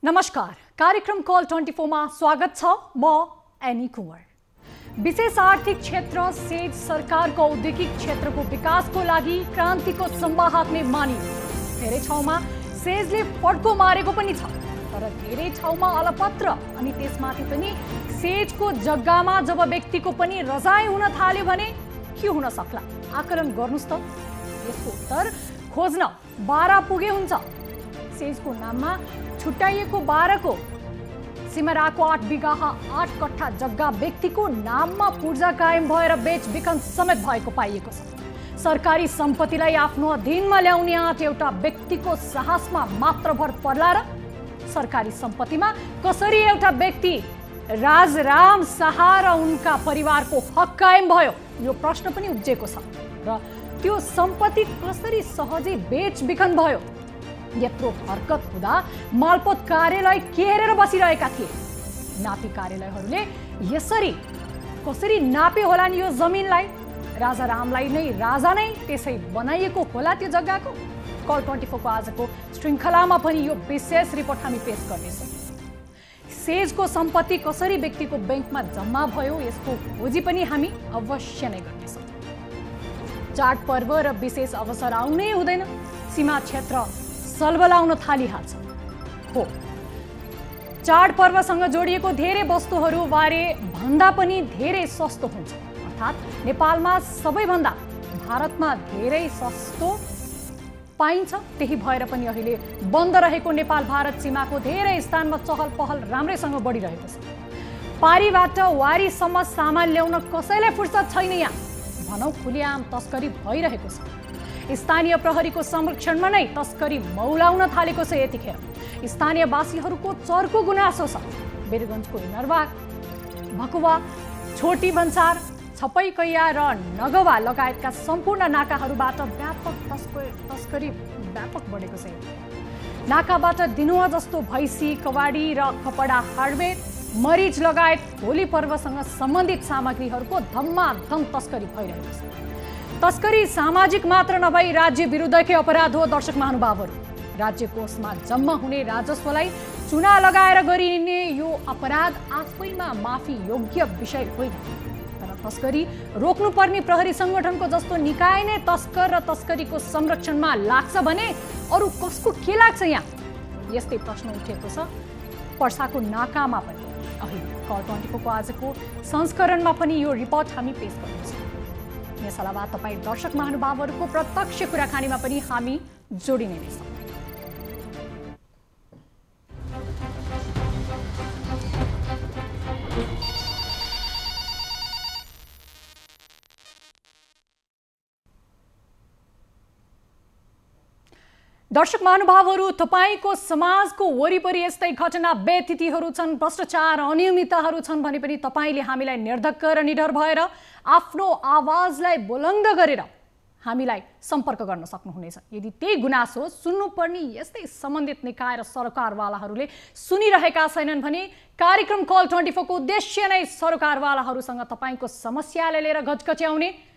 नमस्कार, कार्यक्रम कल 24 मा स्वागत छ। म एनी कुंवर। विशेष आर्थिक क्षेत्र सेज सरकारको औद्योगिक क्षेत्रको विकासको लागि क्रान्तिको संवाहक नै मानियो। धेरै ठाउँमा सेजले फड्को मारेको पनि छ, तर धेरै ठाउँमा अलपत्र अनि त्यसमाथि पनि सेजको जग्गामा जब व्यक्तिको पनि रजाई हुन थाल्यो भने के हुन सक्ला? आकलन गर्नुस् त। यसको उत्तर खोज्न 12 पुगे हुन्छ। सेजको नाममा छुट्याइएको 12 को सिमराको 8 बिघा 8 कट्ठा जग्गा व्यक्तिको नाममा पूर्जा कायम भएर बेचबिखन समेत भएको पाइएको छ। सरकारी सम्पत्तिलाई आफ्नो अधीनमा ल्याउने आँट एउटा व्यक्तिको साहसमा मात्र भर पर्ला र सरकारी सम्पत्तिमा कसरी एउटा व्यक्ति राजराम शाह र उनका परिवारको हक कायम भयो, यो प्रश्न पनि उब्जेको छ। र त्यो सम्पत्ति कसरी सहजै बेचबिखन भयो? यत्रो हरकत हुँदा मालपोत कार्यालय घेरेर बसिरहेका थिए। नापी कार्यालयहरूले यसरी कसरी नापे होला नि यो जमिनलाई? राजारामलाई नै राजा नै त्यसै बनाइएको होला त्यो जग्गाको? कल 24 को आजको श्रृङ्खलामा पनि यो विशेष रिपोर्ट हामी पेश गर्नेछौँ। सेजको सम्पत्ति कसरी व्यक्तिको ब्याङ्कमा जम्मा भयो, यसको खोजी पनि हामी अवश्य नै गर्नेछौँ। चाडपर्व र विशेष अवसर आउनै हुँदैन, सीमा क्षेत्र सलबलाउन थालिहाल्छ। हो, चाडपर्वसँग जोडिएको धेरै वस्तुहरू बारे भन्दा पनि धेरै सस्तो हुन्छ। अर्थात् नेपालमा सबैभन्दा भारतमा धेरै सस्तो पाइन्छ। त्यही भएर पनि अहिले बन्द रहेको नेपाल भारत सीमाको धेरै स्थानमा चहल पहल राम्रैसँग बढिरहेको छ। पारीबाट वारीसम्म सामान ल्याउन कसैलाई फुर्सद छैन। यहाँ भनौँ खुलेआम तस्करी भइरहेको छ। स्थानीय प्रहरीको संरक्षणमा नै तस्करी मौलाउन थालेको छ। यतिखेर स्थानीयवासीहरूको चर्को गुनासो छ। वीरगञ्जको इनरवा, भकुवा, छोटी भन्सार, छपैकैया र नगवा लगायतका सम्पूर्ण नाकाहरूबाट व्यापक तस्करी व्यापक बढेको छ। नाकाबाट दिनुवा जस्तो भैँसी, कवाडी र कपडा हार्डवेयर, मरिच लगायत होली पर्वसँग सम्बन्धित सामग्रीहरूको धम्माधम तस्करी भइरहेको छ। तस्करी सामाजिक मात्र नभई राज्य विरुद्धकै अपराध हो। दर्शक महानुभावहरू, राज्य कोषमा जम्मा हुने राजस्वलाई चुना लगाएर गरिने यो अपराध आफैमा माफी योग्य विषय होइन। तर तस्करी रोक्नुपर्ने प्रहरी संगठनको जस्तो निकाय नै तस्कर र तस्करीको संरक्षणमा लाग्छ भने अरू कसको के लाग्छ? यहाँ यस्तै प्रश्न उठेको छ पर्साको नाकामा पनि। अहिले कल 24 को आजको संस्करणमा पनि यो रिपोर्ट हामी पेश गर्नेछौँ। यस अलावा तपाईँ दर्शक महानुभावहरूको प्रत्यक्ष कुराकानीमा पनि हामी जोडिने नै छौँ। दर्शक महानुभावहरू, तपाईको समाजको वरिपरि यस्तै घटना व्यतिथिहरू छन्, भ्रष्टाचार अनियमितताहरू छन् भने पनि तपाईले हामीलाई निर्धक्क र निडर भएर आफ्नो आवाजलाई बुलन्द गरेर हामीलाई सम्पर्क गर्न सक्नुहुनेछ। यदि त्यही गुनासो सुन्नुपर्ने यस्तै सम्बन्धित निकाय र सरकारवालाहरूले सुनिरहेका छैनन् भने कार्यक्रम कल 24 को उद्देश्य नै सरकारवालाहरूसँग तपाईको समस्यालाई लिएर घचघच्याउने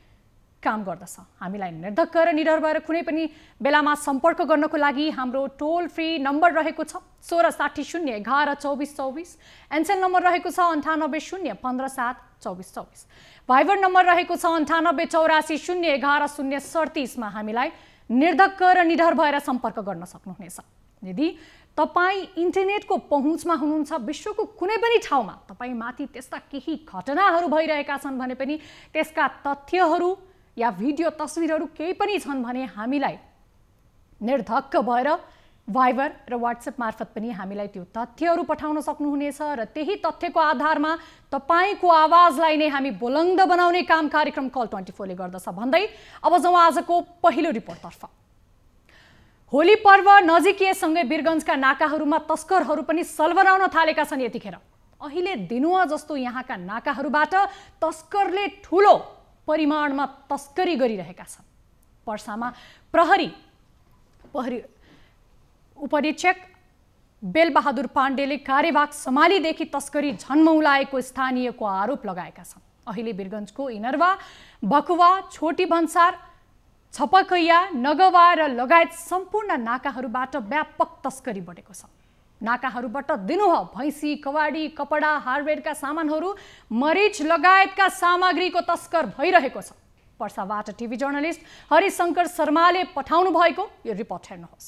काम गर्दछ। हामीलाई निर्धक्क र निडर भएर कुनै पनि बेलामा सम्पर्क गर्नको लागि हाम्रो टोल फ्री नम्बर रहेको छ 1660 11 24 24। एनसेल नम्बर रहेको छ 98 0 15 7 24 24। भाइबर नम्बर रहेको छ 98 84 0 11 0 37 मा हामीलाई निर्धक्क र निडर भएर सम्पर्क गर्न सक्नुहुनेछ। यदि तपाईँ इन्टरनेटको पहुँचमा हुनुहुन्छ, विश्वको कुनै पनि ठाउँमा तपाईँ माथि त्यस्ता केही घटनाहरू भइरहेका छन् भने पनि त्यसका तथ्यहरू या भिडियो तस्विरहरू केही पनि छन् भने हामीलाई निर्धक्क भएर भाइबर र व्हाट्सएप मार्फत पनि हामीलाई त्यो तथ्यहरू पठाउन सक्नुहुनेछ र त्यही तथ्यको आधारमा तपाईको आवाजलाई नै हामी बुलन्द बनाउने काम कार्यक्रम कल 24 ले गर्दछ। भन्दै अब जाउँ आजको पहिलो रिपोर्टतर्फ। होली पर्व नजिकिएसँगै वीरगञ्जका नाकाहरूमा तस्करहरू पनि सलबलाउन थालेका छन्। यतिखेर अहिले दिनुवा जस्तो यहाँका नाकाहरूबाट तस्करले ठुलो परिमाणमा तस्करी गरिरहेका छन्। पर्सामा प्रहरी उपरीक्षक बेलबहादुर पाण्डेले कार्यवाहक सम्हालीदेखि तस्करी झन्मौलाएको स्थानीयको आरोप लगाएका छन्। अहिले वीरगञ्जको इनरवा, भकुवा, छोटी भन्सार, छपकैया, नगवा र लगायत सम्पूर्ण नाकाहरूबाट व्यापक तस्करी बढेको छ। नाकाहरूबाट दिनहुँ भैँसी, कवाडी, कपडा, हार्डवेयरका सामानहरू, मरिच लगायतका सामग्रीको तस्कर भइरहेको छ। पर्साबाट टिभी जर्नलिस्ट हरिशंकर शर्माले पठाउनु भएको यो रिपोर्ट हेर्नुहोस्।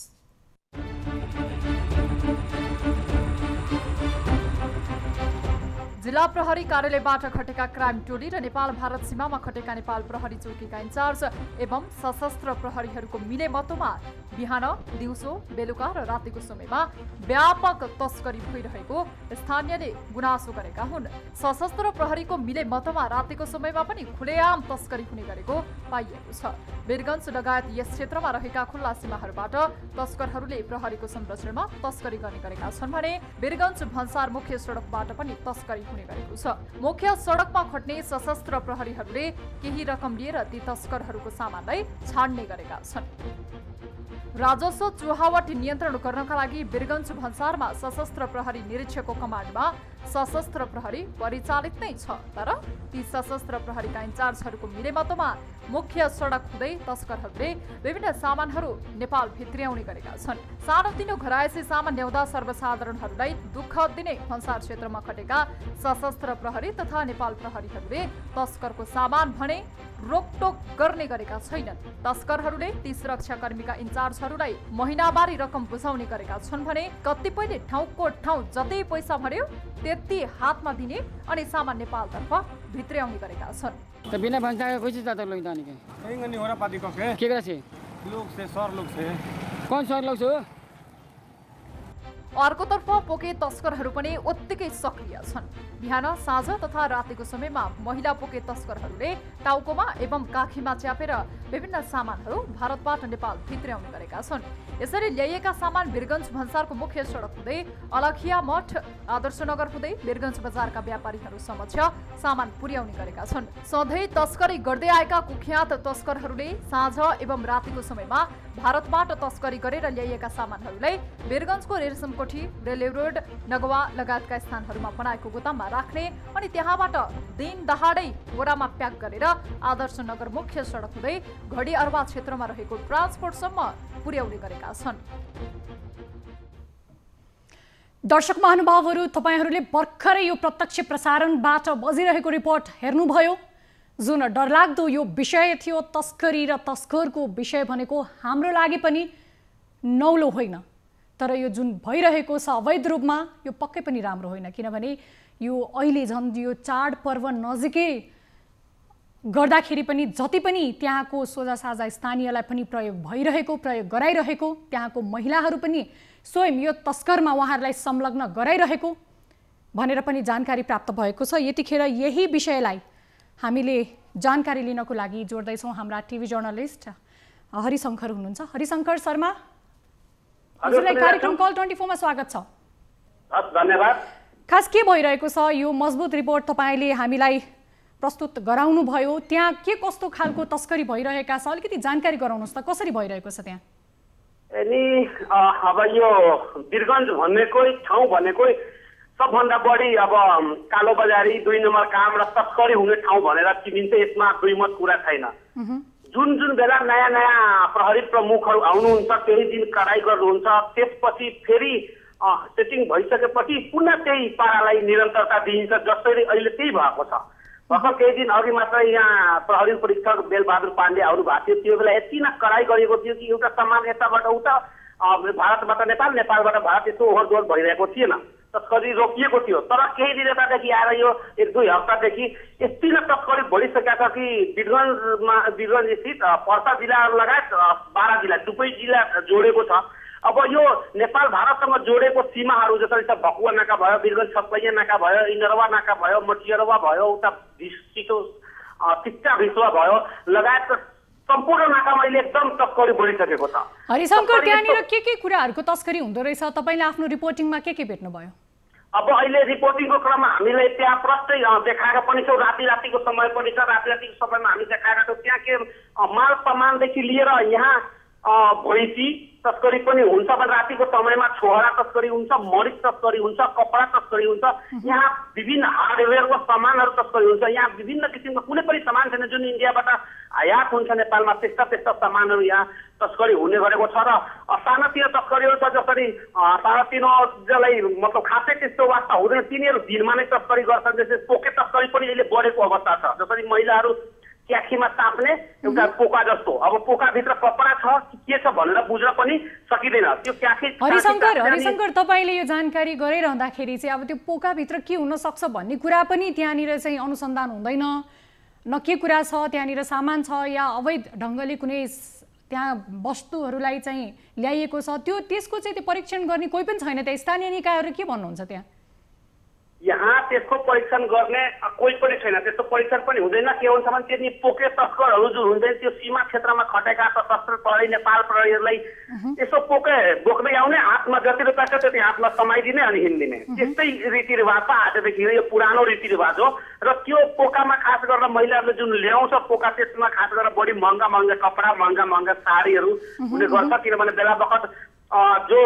जिल्ला प्रहरी कार्यालयबाट खटेका क्राइम टोली र नेपाल भारत सीमामा खटेका नेपाल प्रहरी चौकीका इन्चार्ज एवं सशस्त्र प्रहरीहरूको मिलेमतोमा बिहान, दिउँसो, बेलुका र रातिको समयमा व्यापक तस्करी भइरहेको स्थानीयले गुनासो गरेका हुन्। सशस्त्र प्रहरीको मिलेमतोमा रातिको समयमा पनि खुलेआम तस्करी हुने गरेको पाइएको छ। वीरगञ्ज लगायत यस क्षेत्रमा रहेका खुल्ला सीमाहरूबाट तस्करहरूले प्रहरीको संरक्षणमा तस्करी गर्ने गरेका छन् भने वीरगञ्ज भन्सार मुख्य सडकबाट पनि तस्करी हुने गरेको छ। मुख्य सडकमा खट्ने सशस्त्र प्रहरीहरूले केही रकम लिएर ती तस्करहरूको सामानलाई छाड्ने गरेका छन्। राजस्व चुहावट नियन्त्रण गर्नका लागि वीरगञ्ज भन्सारमा सशस्त्र प्रहरी निरीक्षकको कमान्डमा सशस्त्र प्रहरी परिचालित नै छ। तर ती सशस्त्र प्रहरीका इन्चार्जहरूको मिलेमतोमा मुख्य सडक हुँदै तस्करहरूले विभिन्न सामानहरू नेपाल भित्र्याउने गरेका छन्। सानोतिनो घरायसी सामान ल्याउँदा सर्वसाधारणहरूलाई दुःख दिने भन्सार क्षेत्रमा खटेका सशस्त्र प्रहरी तथा नेपाल प्रहरीहरूले तस्करको सामान भने रोकटोक गर्ने गरेका छैनन्। तस्करहरूले ती सुरक्षाकर्मीका इन्चार्जहरूलाई महिनावारी रकम बुझाउने गरेका छन् भने कतिपयले ठाउँको ठाउँ जति पैसा भर्यो त्यति हातमा दिने अनि सामान नेपालतर्फ भित्र्याउने गरेका छन्। तो बिना भंसा के कुछ ज्यादा लोग दाने के नहीं हो रहा पाती को के केकरा से लोग से सर लोग से कौन सर लोग छौ। अर्कोतर्फ पोके तस्करहरू पनि उत्तिकै सक्रिय छन्। बिहान, साँझ तथा रातिको समयमा महिला पोके तस्करहरूले टाउकोमा एवं काखीमा च्यापेर विभिन्न सामानहरू भारतबाट नेपाल भित्र्याउने गरेका छन्। यसरी ल्याइएका सामान वीरगञ्ज भन्सारको मुख्य सडक हुँदै अलखिया मठ, आदर्शनगर हुँदै वीरगञ्ज बजारका व्यापारीहरू समक्ष सामान पुर्याउने गरेका छन्। सधैँ तस्करी गर्दै आएका कुख्यात तस्करहरूले साँझ एवं रातिको समयमा भारतबाट तस्करी गरेर ल्याइएका सामानहरूलाई वीरगञ्जको रेशमकोठी, रेलवे रोड, नगवा लगायतका स्थानहरूमा बनाएको गोदाममा राख्ने अनि त्यहाँबाट दिन दहाडै बोरामा प्याक गरेर आदर्शनगर मुख्य सडक हुँदै घडी अरबा क्षेत्रमा रहेको ट्रान्सपोर्टसम्म पुर्याउने गरेका छन्। दर्शक महानुभावहरू, तपाईहरूले भर्खरै यो प्रत्यक्ष प्रसारणबाट बजिरहेको रिपोर्ट हेर्नुभयो। जुन डरलाग्दो यो विषय थियो, तस्करी र तस्करको विषय भनेको हाम्रो लागि पनि नौलो होइन। तर यो जुन भइरहेको छ अवैध रूपमा, यो पक्कै पनि राम्रो होइन। किनभने यो अहिले झन् यो चाडपर्व नजिकै गर्दाखेरि पनि जति पनि त्यहाँको सोझासाझा स्थानीयलाई पनि प्रयोग गराइरहेको, त्यहाँको महिलाहरू पनि स्वयं यो तस्करमा उहाँहरूलाई संलग्न गराइरहेको भनेर पनि जानकारी प्राप्त भएको छ। यतिखेर यही विषयलाई हामीले जानकारी लिनको लागि जोड्दैछौँ। हाम्रा टिभी जर्नलिस्ट हरिशंकर हुनुहुन्छ। हरिशंकर शर्मा, हजुरलाई कार्यक्रम कल 24 मा स्वागत छ। धन्यवाद। खास के भइरहेको छ, यो मजबुत रिपोर्ट तपाईले हामीलाई प्रस्तुत गराउनु भयो। त्यहाँ के कस्तो खालको तस्करी भइरहेका छ, अलिकति जानकारी गराउनुहोस् त, कसरी भइरहेको छ त्यहाँ? अनि अब यो वीरगञ्ज भनेकै ठाउँ भनेकै सबभन्दा बढी अब कालो बजारी, 2 नम्बर काम र तस्करी हुने ठाउँ भनेर चिनिन्छ। यसमा दुई मत कुरा छैन। जुन जुन बेला नयाँ नयाँ प्रहरी प्रमुखहरू आउनुहुन्छ, केही दिन कडाई गर्नुहुन्छ, त्यसपछि फेरि सेटिङ भइसकेपछि पुनः त्यही पारालाई निरन्तरता दिइन्छ। जसरी अहिले त्यही भएको छ। भर्खर केही दिन अघि मात्र यहाँ प्रहरी परीक्षक बेलबहादुर पाण्डे आउनु भएको थियो। त्यो बेला यति नै कडाई गरिएको थियो कि एउटा सामान यताबाट उता, भारतबाट नेपाल, नेपालबाट भारत यस्तो ओहोरदोहोर भइरहेको थिएन। तस्करी रोकिएको थियो। तर केही दिन यतादेखि आएर यो 1-2 हप्तादेखि यति नै तस्करी बढिसकेका छ कि वीरगञ्ज स्थित पर्सा जिल्ला लगायत 12 जिल्ला, दुवै जिल्ला जोडेको छ। अब यो नेपाल भारतसँग जोडेको सीमाहरू जसरी छ, भकुवा नाका भयो, वीरगञ्ज छपैया नाका भयो, इनरवा नाका भयो, मटियरवा भयो, उता टिक्टा भिसवा भयो लगायत सम्पूर्ण नाकामा अहिले एकदम तस्करी बढिसकेको छ। हरिशंकर, त्यहाँनिर के कुराहरूको तस्करी हुँदो रहेछ? तपाईँले आफ्नो रिपोर्टिङमा के भेट्नुभयो? अब अहिले रिपोर्टिङको क्रममा हामीले त्यहाँ प्रष्टै देखाएका पनि छौँ। रातिको समय पनि छ। रातिको समयमा हामी देखाएका छौँ। त्यहाँ के माल सामानदेखि लिएर यहाँ भैँसी तस्करी पनि हुन्छ भने रातिको समयमा छोहरा तस्करी हुन्छ, मरिच तस्करी हुन्छ, कपडा तस्करी हुन्छ। यहाँ विभिन्न हार्डवेयरको सामानहरू तस्करी हुन्छ। यहाँ विभिन्न किसिमको कुनै पनि सामान छैन जुन इन्डियाबाट आयात हुन्छ नेपालमा, त्यस्ता सामानहरू यहाँ तस्करी हुने गरेको छ। र सानातिनो तस्करीहरू छ, जसरी सानातिनो जसलाई मतलब खासै त्यस्तो वास्ता हुँदैन, तिनीहरू दिनमा नै तस्करी गर्छन्। जस्तै पोके तस्करी पनि अहिले बढेको अवस्था छ। जसरी महिलाहरू क्याखीमा ताप्ने एउटा पोका जस्तो, अब पोकाभित्र कपडा छ के छ भनेर बुझ्न पनि सकिँदैन। त्यो क्याखी हरिशङ्कर तपाईँले यो जानकारी गराइरहँदाखेरि चाहिँ अब त्यो पोकाभित्र के हुन सक्छ भन्ने कुरा पनि त्यहाँनिर चाहिँ अनुसन्धान हुँदैन न, के कुरा छ त्यहाँनिर सामान छ या अवैध ढङ्गले कुनै त्यहाँ वस्तुहरूलाई चाहिँ ल्याइएको छ, त्यसको चाहिँ त्यो परीक्षण गर्ने कोही पनि छैन। त्यहाँ स्थानीय निकायहरू के भन्नुहुन्छ त्यहाँ? यहाँ त्यसको परीक्षण गर्ने कोही पनि छैन। त्यस्तो परीक्षण पनि हुँदैन। के हुन्छ भने त्यति पोके तस्करहरू जुन हुँदैन त्यो सीमा क्षेत्रमा खटेका सशस्त्र प्रहरी नेपाल प्रहरीहरूलाई यसो पोके बोक्दै आउने, हातमा जति रुपियाँ छ त्यति हातमा समाइदिने अनि हिँडिदिने, त्यस्तै रीतिरिवाज छ आजदेखि। यो पुरानो रीतिरिवाज हो। र त्यो पोकामा खास गरेर महिलाहरूले जुन ल्याउँछ पोका, त्यसमा खास गरेर बढी महँगा महँगा कपडा, महँगा महँगा साडीहरू हुने गर्छ। किनभने बेला बखत जो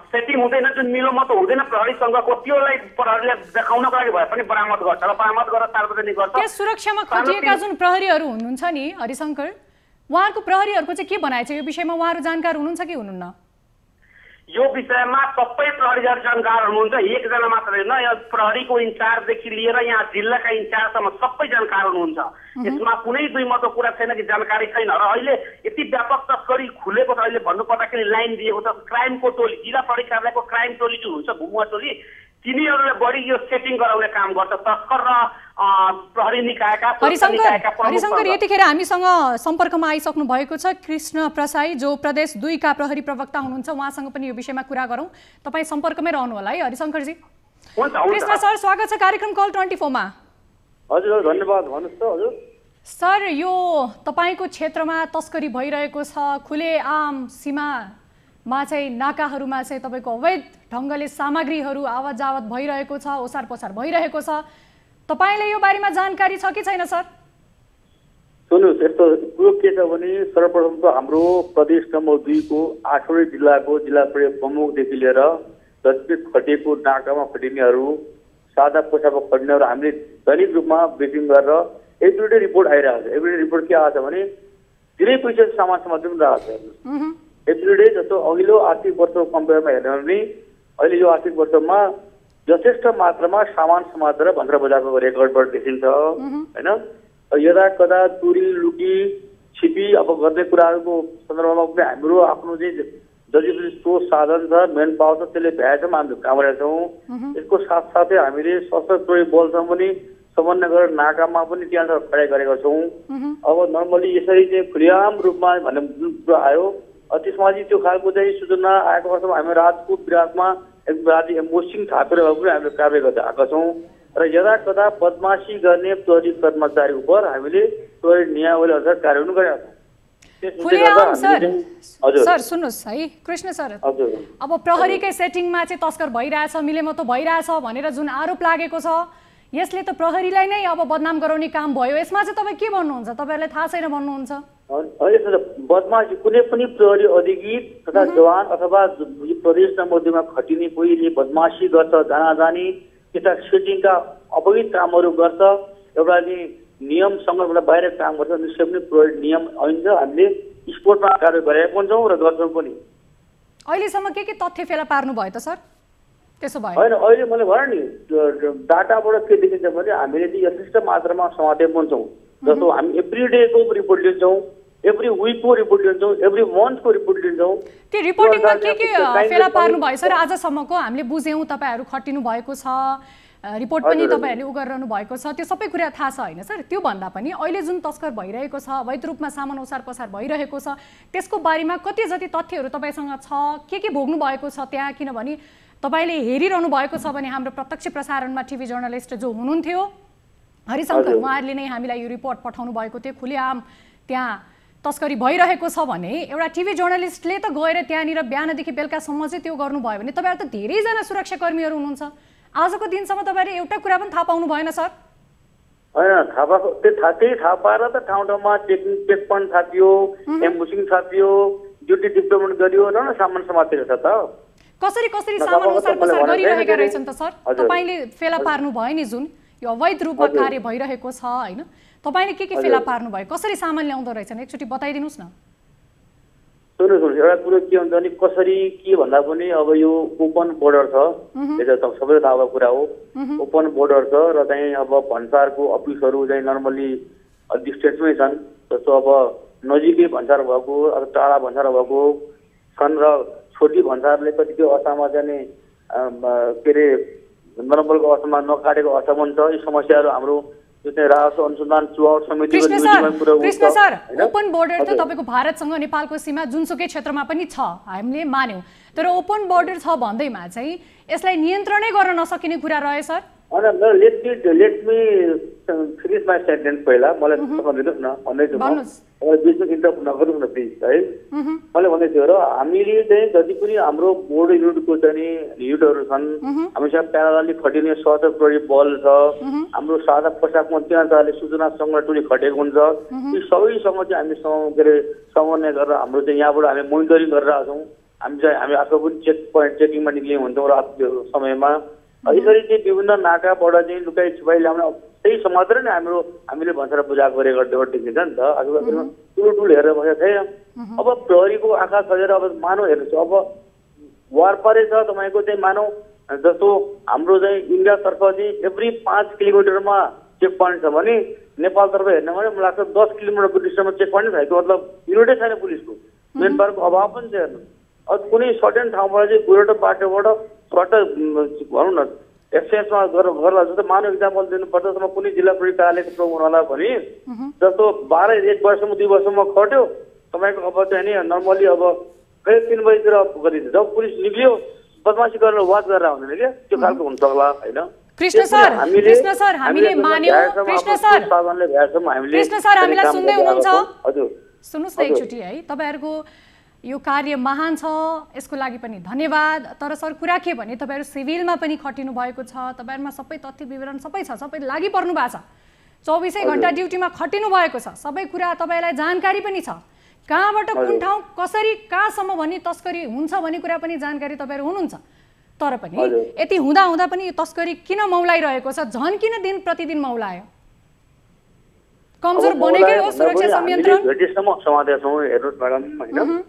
सेटिङ हुँदैन, जुन मिलोमतो हुँदैन प्रहरीसँगको, त्योलाई प्रहरीले देखाउनको लागि भए पनि बरामद गर्छ र बरामद गरेर सार्वजनिक गर्छ। त्यस सुरक्षामा खटिएका जुन प्रहरीहरू हुनुहुन्छ नि हरिशङ्कर, उहाँहरूको प्रहरीहरूको चाहिँ के भनाइ छ यो विषयमा? उहाँहरू जानकार हुनुहुन्छ कि हुनुहुन्न? यो विषयमा सबै प्रहरीहरू जानकार हुनुहुन्छ। एकजना मात्र होइन, यहाँ प्रहरीको इन्चार्जदेखि लिएर यहाँ जिल्लाका इन्चार्जसम्म सबै जानकार हुनुहुन्छ। यसमा कुनै दुई मतको कुरा छैन कि जानकारी छैन। र अहिले यति व्यापक तस्करी खुलेको छ। अहिले भन्नुपर्दाखेरि लाइन दिएको छ। क्राइमको टोली, जिल्ला प्रहरी कार्यालयको क्राइम टोली जुन हुन्छ, भुमुवा टोली, तिनीहरूले बढी यो सेटिङ गराउने काम गर्छ। तस्कर र प्रहरी निकायका हरिशङ्कर यतिखेर हामीसँग सम्पर्कमा आइसक्नु भएको छ कृष्ण प्रसाई, जो प्रदेश 2 का प्रहरी प्रवक्ता हुनुहुन्छ। उहाँसँग पनि यो विषयमा कुरा गरौँ। तपाईँ सम्पर्कमै रहनु होला है हरिशङ्करजी। कृष्ण सर, स्वागत छ कार्यक्रम कल 24 मा। हजुर धन्यवाद। भन्नुहोस् त हजुर। सर, यो तपाईँको क्षेत्रमा तस्करी भइरहेको छ, खुलेआम सीमामा चाहिँ नाकाहरूमा चाहिँ तपाईँको अवैध ढङ्गले सामग्रीहरू आवत जावत भइरहेको छ, ओसार पसार भइरहेको छ। तपाईले यो बारेमा जानकारी छ कि छैन सर? सुन्नुहोस्, यस्तो कुरो के छ भने सर्वप्रथम त हाम्रो प्रदेश नम्बर 2 को 8वटै जिल्लाको जिल्ला प्रहरी प्रमुखदेखि लिएर जति खटिएको नाकामा खटिनेहरू, सादा पोसाकमा खटिनेहरू हामीले दैनिक रूपमा ब्रिफिङ गरेर एभ्रिडे रिपोर्ट आइरहेको छ। एभ्रिडे रिपोर्ट के आएको छ भने धेरै पैसा सामान समातेर पनि रहेको छ। एभ्रिडे जस्तो अघिल्लो आर्थिक वर्षको कम्पेयरमा हेर्ने हो भने अहिले यो आर्थिक वर्षमा यथेष्ट मात्रामा सामान समातेर भन्सार बजारको रेकर्डबाट देखिन्छ हैन। यदा कदा चोरी लुटी छिपी अब गर्ने कुराहरूको सन्दर्भमा पनि हाम्रो आफ्नो चाहिँ जति पनि स्रोत साधन छ, मेन पावर छ, त्यसले भ्याएसम्म हामीले काम गरेका छौँ। यसको साथसाथै हामीले सशस्त्र प्रहरी बलसँग पनि समन्वय गरेर नाकामा पनि त्यहाँ खडाइ गरेका छौँ। अब नर्मली यसरी चाहिँ खुलेआम रूपमा भन्ने जुन कुरो आयो, त्यसमा चाहिँ त्यो खालको चाहिँ सूचना आएको वर्षमा हामी रातको बिरातमा एकदम मोस्टिङ थापेर भए पनि हामीले कारवाही गर्दै आएका छौँ। र यदा कदा बदमासी गर्ने प्रहरी कर्मचारी उप हामीले प्रहरी नियमावली अनुसार कारवाही गरेका छौँ। सर सुन्नुहोस् है कृष्ण सर, अब प्रहरीकै सेटिङमा चाहिँ तस्कर भइरहेछ, मिलेमतो भइरहेछ भनेर जुन आरोप लागेको छ, यसले त प्रहरीलाई नै अब बदनाम गराउने काम भयो। यसमा चाहिँ तपाईँ के भन्नुहुन्छ? तपाईँहरूलाई थाहा छैन भन्नुहुन्छ? बदमासी कुनै पनि प्रहरी अधिकृत तथा जवान अथवा प्रदेश नम्बर 2 मा खटिने कोहीले बदमासी गर्छ, जानाजानी यस्ता सेटिङका अवैध कामहरू गर्छ, एउटा नियमसँग बाहिर काम गर्छ, निश्चय पनि प्रहरी नियम ऐन छ, हामीले स्पोर्टमा कारवाही गरेका पनि छौँ र गर्छौँ पनि। अहिलेसम्म के तथ्य फेला पार्नु भयो त सर? त्यसो भयो होइन, अहिले मैले भने नि डाटाबाट के देखिन्छ भने हामीले चाहिँ यथेष्ट मात्रामा समातेका पनि छौँ। जस्तो हामी एभ्रिडेको रिपोर्ट लिन्छौँ, एभ्री विकको रिपोर्ट लिन्छौँ, एभ्री मन्थको रिपोर्ट लिन्छौँ। त्यो रिपोर्टिङमा के फेला पार्नु भयो सर? आजसम्मको हामीले बुझ्यौँ तपाईँहरू खटिनु भएको छ, रिपोर्ट पनि तपाईँहरूले गरिरहनु भएको छ, त्यो सबै कुरा थाहा छ होइन सर? त्यो भन्दा पनि अहिले जुन तस्कर भइरहेको छ, अवैध रूपमा सामान ओसार पसार भइरहेको छ, त्यसको बारेमा कति जति तथ्यहरू तपाईँसँग छ, के भोग्नु भएको छ त्यहाँ? किनभने तपाईँले हेरिरहनु भएको छ भने हाम्रो प्रत्यक्ष प्रसारणमा टिभी जर्नलिस्ट जो हुनुहुन्थ्यो हरिशङ्कर, उहाँहरूले नै हामीलाई यो रिपोर्ट पठाउनु भएको थियो। खुलेआम त्यहाँ तस्करी भइरहेको छ भने एउटा टिभी जर्नलिस्टले त गएर त्यहाँनिर बिहानदेखि बेलुकासम्म चाहिँ त्यो गर्नुभयो भने तपाईँहरू त धेरैजना सुरक्षाकर्मीहरू हुनुहुन्छ, आजको दिनसम्म तपाईँहरूले एउटा कुरा पनि थाहा पाउनु भएन सर? होइन, त्यही थाहा पाएर त ठाउँ ठाउँमा चेक पोइन्ट थापियो, एम्बुसिङ थापियो, ड्युटी डिप्लोमेन्ट गरियो न सामान समातेको छ त कसरी सामान ओसार पसार गरिरहेका रहेछन् त सर? तपाईले फेला पार्नु भयो नि जुन यो अवैध रूपमा कार्य भइरहेको छ हैन, तपाईले के फेला पार्नु भयो, कसरी सामान ल्याउँदो रहेछन् एकचोटी बताइदिनुस् न। सुन्नुहोस् एउटा कुरो के हुन्छ भने कसरी के भन्दा पनि अब यो ओपन बोर्डर छ, यो त सबै थाहा भएको कुरा हो। ओपन बोर्डर छ र चाहिँ अब भन्सारको अफिसहरू चाहिँ नर्मली डिस्टेन्समै छन्। जस्तो अब नजिकै भन्सार भएको अब टाढा भन्सार भएको छन् र छोटी भन्सारले कतिपय अवस्थामा चाहिँ के अरे नर्मलको अवस्थामा नकाटेको अवस्था पनि छ। यी समस्याहरू हाम्रो यो चाहिँ राजस्व अनुसन्धान चुहाव समितिको कृष्ण सर, ओपन बोर्डर त तपाईँको भारतसँग नेपालको सीमा जुनसुकै क्षेत्रमा पनि छ, हामीले मान्यौँ, तर ओपन बोर्डर छ भन्दैमा चाहिँ यसलाई नियन्त्रणै गर्न नसकिने कुरा रह्यो sir. Let me finish my sentence पहिला मलाई दिनुहोस् न भन्दैछु म, बिचमा इन्टरप्ट नगर्नुहोस् न प्लिज है। मैले भन्दैछु र हामीले चाहिँ जति पनि हाम्रो बोर्ड युनिटको चाहिँ युनिटहरू छन्, हामीसँग प्याराले खटिने ७० प्रहरी बल छ, हाम्रो साझा पोसाकमा ३०००ले सूचना सङ्ग्रह टोली खटेको हुन्छ। यी सबैसँग चाहिँ हामीसँग के अरे समन्वय गरेर हाम्रो चाहिँ यहाँबाट हामी मोनिटरिङ गरिरहेका छौँ। हामी आफू पनि चेक पोइन्ट चेकिङमा निक्लियौँ हुन्छौँ रात समयमा। यसरी चाहिँ विभिन्न नाकाबाट चाहिँ लुकाइ छुपाइ ल्याउन त्यही समातेर नै हामीले भन्सार पूजा गरेको देखिन्छ नि त। ठुलो हेरेर बसेको छैन। अब प्रहरीको आँखा सजेर अब मानव हेर्नुहोस्, अब वारपारै छ तपाईँको चाहिँ मानव जस्तो हाम्रो चाहिँ इन्डियातर्फ चाहिँ एभ्री 5 किलोमिटरमा चेक पोइन्ट छ भने नेपालतर्फ हेर्न भने मलाई लाग्छ 10 किलोमिटरको डिस्टेन्समा चेक पोइन्ट छैन, मतलब युनिटै छैन पुलिसको, मेन पावरको अभाव पनि छ हेर्नु। अब कुनै सर्टेन ठाउँबाट चाहिँ गएर बाटोबाट भनौँ न एक्सचेन्जमा गर्ला जस्तो मानव इक्जाम्पल दिनुपर्छ। जसमा कुनै जिल्ला प्रहरी कार्यालयको प्रमुख हुनला भने जस्तो 12 वर्षसम्म 2 वर्षसम्म खट्यो तपाईँको अब चाहिँ नि नर्मली अब फेरि 3 बजीतिर गरिन्छ। जब पुलिस निक्लियो बदमासी गरेर वाच गरेर हुँदैन क्या, त्यो खालको हुन्छ होला होइन। कृष्ण सर हामीले मान्यौँ, कृष्ण सर हामीलाई सुन्दै हुनुहुन्छ? हजुर सुन्नुहोस् न एकचोटि है, तपाईँहरूको यो कार्य महान छ, यसको लागि पनि धन्यवाद। तर सर कुरा के भने तपाईँहरू सिभिलमा पनि खटिनु भएको छ, तपाईँहरूमा सबै तथ्य विवरण सबै छ, सबै लागि पर्नु भएको छ, 24 घण्टा ड्युटीमा खटिनु भएको छ, सबै कुरा तपाईँलाई जानकारी पनि छ। कहाँबाट कुन ठाउँ कसरी कहाँसम्म भनी तस्करी हुन्छ भन्ने कुरा पनि जानकारी तपाईँहरू हुनुहुन्छ। तर पनि यति हुँदा पनि तस्करी किन मौलाइरहेको छ, झन् किन दिन प्रतिदिन मौलायो? कमजोर बनेकै हो सुरक्षा संयन्त्रण? भेटेसम्म समातेका छौँ हेर्नुहोस् म्याडम होइन,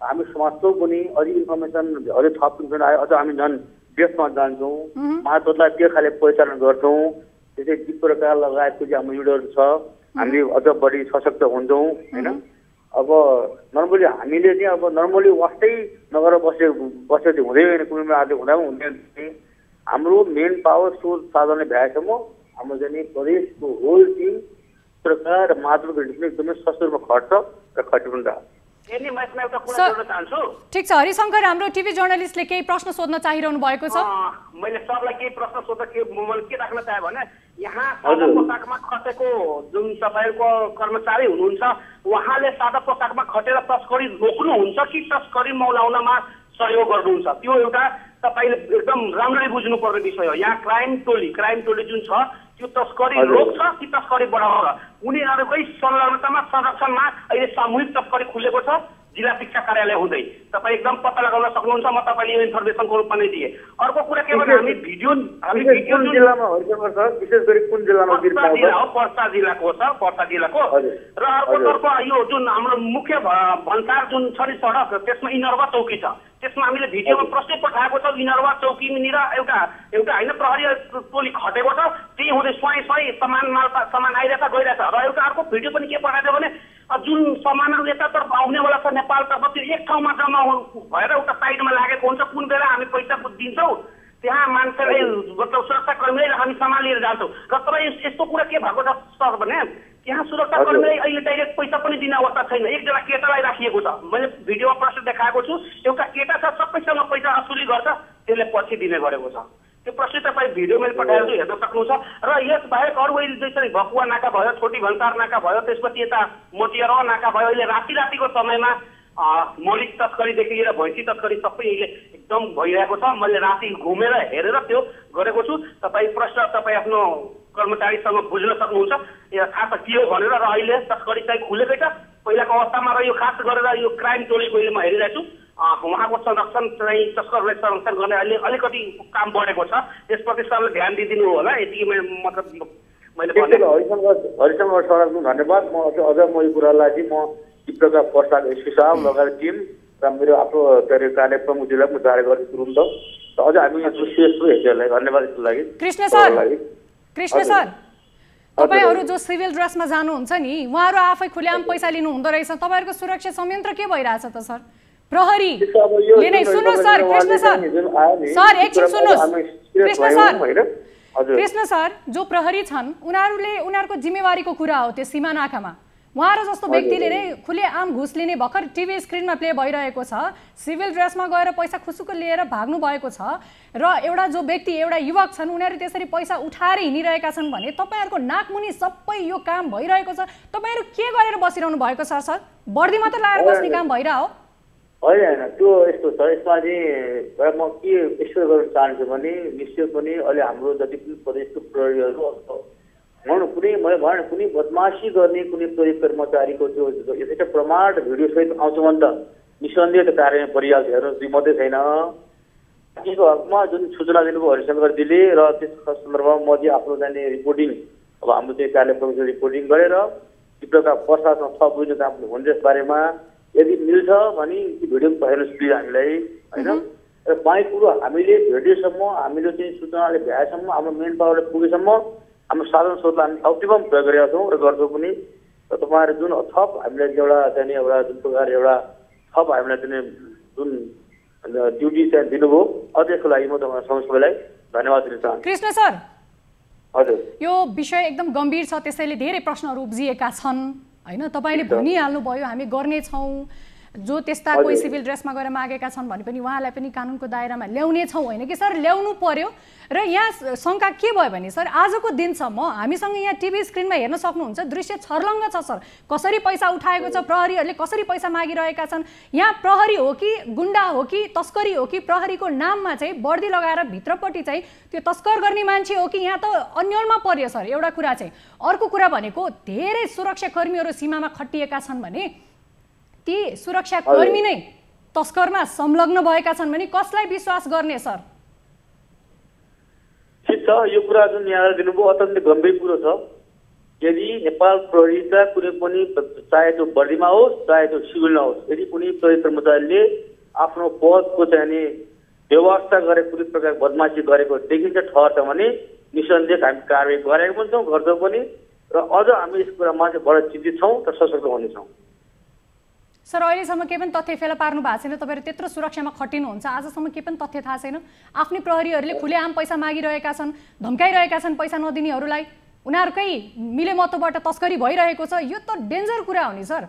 हामी समाजको पनि अझै इन्फर्मेसन अझै थप इन्फर्मेसन आयो, अझ हामी झन् डेस्कमा जान्छौँ, महातोतलाई त्यो खाले पहिचान गर्छौँ। त्यसै डिप्रोका लगायतको चाहिँ हाम्रो युनिटहरू छ, हामी अझ बढी सशक्त हुन्छौँ होइन। अब नर्मली हामीले चाहिँ अब नर्मली वास्तै नगरेर बसेको चाहिँ हुँदै होइन, कुनै बेला आज हुँदा पनि हुँदैन। हाम्रो मेन पावर सोर्स साधनले भ्याएसम्म हाम्रो चाहिँ प्रदेशको होल टिम सरकार र मातृको एकदमै सशस्त्रमा खट्छ र खटि पनि रहेछ। ठिक छ हरिशंकर, हाम्रो टिभी जर्नलिस्टले केही प्रश्न सोध्न चाहिरहनु भएको छ। मैले सरलाई केही प्रश्न सोध्दा के राख्न चाहे भने यहाँ सादा पोसाकमा खटेको जुन तपाईँको कर्मचारी हुनुहुन्छ उहाँले सादा पोसाकमा खटेर तस्करी रोक्नुहुन्छ कि तस्करी मौलाउनमा सहयोग गर्नुहुन्छ? त्यो एउटा तपाईँले एकदम राम्ररी बुझ्नुपर्ने विषय हो। यहाँ क्राइम टोली जुन छ त्यो तस्करी रोक्छ कि तस्करी बढाउँछ? उनीहरूकै संलग्नतामा संरक्षणमा अहिले सामूहिक तस्करी खुलेको छ जिल्ला शिक्षा कार्यालय हुँदै। तपाईँ एकदम पत्ता लगाउन सक्नुहुन्छ, म तपाईँले यो इन्फर्मेसनको रूपमा नै दिएँ। अर्को कुरा के भने हामी भिडियो जिल्लामा विशेष गरी कुन जिल्लामा पर्सा जिल्लाको छ, पर्सा जिल्लाको। र अर्कोतर्फ यो जुन हाम्रो मुख्य भन्सार जुन छ नि सडक त्यसमा इनरवा चौकी छ, त्यसमा हामीले भिडियोमा प्रश्न पठाएको छ। इनरवा चौकीनिर एउटा होइन प्रहरी टोली खटेको छ, त्यही हुँदै स्वाई सामान आइरहेछ गइरहेछ। र एउटा अर्को भिडियो पनि के पठाएको भने जुन सामानहरू यतातर्फ आउनेवाला छ नेपालतर्फ त्यो एक ठाउँमा जम्मा भएर एउटा साइडमा लागेको हुन्छ। कुन बेला हामी पैसा दिन्छौँ त्यहाँ मान्छेले मतलब सुरक्षाकर्मीले हामी सामान लिएर जान्छौँ। र तर यस्तो कुरा के भएको छ सर भने यहाँ सुरक्षाकर्मीले अहिले डाइरेक्ट पैसा पनि दिने अवस्था छैन। एकजना केटालाई राखिएको छ, मैले भिडियोमा प्रश्न देखाएको छु। एउटा केटा छ सबैसँग पैसा असुली गर्छ, त्यसले पछि दिने गरेको छ। त्यो प्रश्न तपाईँ भिडियो मैले पठाएको छु, हेर्न सक्नुहुन्छ। र यस बाहेक अरू अहिले जसरी भकुवा नाका भयो, छोटी भन्सार नाका भयो, त्यसपछि यता मोतियारवा नाका भयो, अहिले रातिको समयमा मौलिक तस्करीदेखि लिएर भैँसी तस्करी सबै अहिले एकदम भइरहेको छ। मैले राति घुमेर हेरेर त्यो गरेको छु। तपाईँ प्रश्न तपाईँ आफ्नो कर्मचारीसँग बुझ्न सक्नुहुन्छ खास के हो भनेर। र अहिले तस्करी चाहिँ खुलेकै छ, पहिलाको अवस्थामा र यो खास गरेर यो क्राइम टोलीको अहिले म हेरिरहेको छु उहाँको संरक्षण चाहिँ तस्करलाई संरक्षण गर्ने अहिले अलिकति काम बढेको छ। त्यसप्रति सरले ध्यान दिइदिनु होला, यति मतलब मैले भने। हरिशङ्कर सरलाई धन्यवाद। म अझ म यो कुरालाई चाहिँ म चित्रका प्रसाद एसपी साहब लगायत टिम र मेरो आफ्नो कार्य प्रमुख जिल्ला म जारी गर्छु तुरुन्त। अझ हामी यहाँ हेर्नेहरूलाई धन्यवाद यसको लागि। कृष्ण सर तपाईहरु जो सिभिल ड्रेसमा जानुहुन्छ नि उहाँहरु आफै खुलेआम पैसा लिनु हुँदो रहेछ, तपाईहरुको सुरक्षा संयन्त्र के भइराछ त सर? प्रहरी ले नै सुन्नु सर, कृष्ण सर एकछिन सुन्नुस्। कृष्ण सर जो प्रहरी छन् उनीहरुको जिम्मेवारीको कुरा हो त्यो सीमा नाकामा। उहाँहरु जस्तो व्यक्तिले नै खुलेआम घुस लिने भर्खर टिभी स्क्रिनमा प्ले भइरहेको छ, सिभिल ड्रेसमा गएर पैसा खुसुक लिएर भाग्नु भएको छ र एउटा जो व्यक्ति एउटा युवक छन् उनीहरु त्यसरी पैसा उठाएर हिँडिरहेका छन् भने तपाईहरुको नाकमुनि सबै यो काम भइरहेको छ, तपाईहरु के गरेर बसिरहनु भएको छ सर? बर्दी मात्र लाएर बस्ने काम भइरा हो? होइन त्यो यस्तो छ। यसमा चाहिँ म के यस्तो गर्न चाहन्छु भने निश्चय पनि अहिले हाम्रो जति पनि प्रदेशको प्रहरीहरू कुनै बदमासी गर्ने कुनै प्रहरी कर्मचारीको त्यो यथेष्ट प्रमाण भिडियो सहित आउँछ भने त निसन्देह त्यो कार्यमा परिहाल्छ। हेर्नुहोस् दुई मात्रै छैन, यो हकमा जुन सूचना दिनुभयो हरिशङ्करजीले र त्यस सन्दर्भमा म चाहिँ आफ्नो जाने रिपोर्टिङ अब हाम्रो चाहिँ कार्य प्रमुख रिपोर्टिङ गरेर चित्रका प्रशासन थप बुझ्ने काम हुन्छ यसबारेमा। यदि मिल्छ भने त्यो भिडियो हेर्नुहोस् प्लिज हामीलाई होइन। र बाँकी कुरो हामीले भेटेसम्म हामीले चाहिँ सूचनाले भ्याएसम्म हाम्रो मेन पावरले पुगेसम्म हाम्रो साधन स्रोतलाई हामी अप्टिमम प्रयोग गरेका छौँ र गर्छौँ पनि। र तपाईँहरू जुन थप हामीलाई एउटा चाहिँ एउटा जुन प्रकार एउटा थप हामीलाई चाहिँ जुन ड्युटी चाहिँ दिनुभयो अझ यसको लागि म तपाईँ सबैलाई धन्यवाद दिन चाहन्छु। कृष्ण सर हजुर यो विषय एकदम गम्भीर छ, त्यसैले धेरै प्रश्नहरू उब्जिएका छन् हैन। तपाईले भनिहाल्नु भयो हामी गर्नेछौँ, जो त्यस्ता कोही सिभिल ड्रेसमा गएर मागेका छन् भने पनि उहाँलाई पनि कानुनको दायरामा ल्याउने छौँ होइन कि सर? ल्याउनु पर्यो। र यहाँ शङ्का के भयो भने सर आजको दिनसम्म हामीसँग यहाँ टिभी स्क्रिनमा हेर्न सक्नुहुन्छ दृश्य छर्लङ्ग छ सर, कसरी पैसा उठाएको छ, प्रहरीहरूले कसरी पैसा मागिरहेका छन्। यहाँ प्रहरी हो कि गुण्डा हो कि तस्करी हो कि प्रहरीको नाममा चाहिँ बर्दी लगाएर भित्रपट्टि चाहिँ त्यो तस्कर गर्ने मान्छे हो कि यहाँ त अन्यलमा पर्यो सर एउटा कुरा चाहिँ। अर्को कुरा भनेको धेरै सुरक्षाकर्मीहरू सीमामा खटिएका छन् भने ती सुरक्षाकर्मी नै तस्करमा संलग्न भएका छन् भने कसलाई विश्वास गर्ने सर? ठिक छ, यो कुरा जुन यहाँले दिनुभयो अत्यन्तै गम्भीर कुरो छ। यदि नेपाल प्रहरीका कुनै पनि चाहे त्यो बर्दीमा होस् चाहे त्यो सिभिलमा होस्, यदि कुनै प्रहरी कर्मचारीले आफ्नो पदको चाहिँ व्यवस्था गरेर कुनै प्रकार बदमासी गरेको देखिन्छ ठहर्छ भने निसन्देह हामी कारवाही गरेको पनि छौँ, गर्छौँ पनि। र अझ हामी यस कुरामा चाहिँ बडा चिन्तित छौँ र सशक्त हुनेछौँ। सर अहिलेसम्म के पनि तथ्य फेला पार्नु भएको छैन, तपाईँहरू त्यत्रो सुरक्षामा खटिनुहुन्छ, आजसम्म के पनि तथ्य थाहा छैन? आफ्नै प्रहरीहरूले खुलेआम पैसा मागिरहेका छन्, धम्काइरहेका छन् पैसा नदिनेहरूलाई, उनीहरूकै मिलेमतोबाट तस्करी भइरहेको छ। यो त डेन्जर कुरा हो नि सर।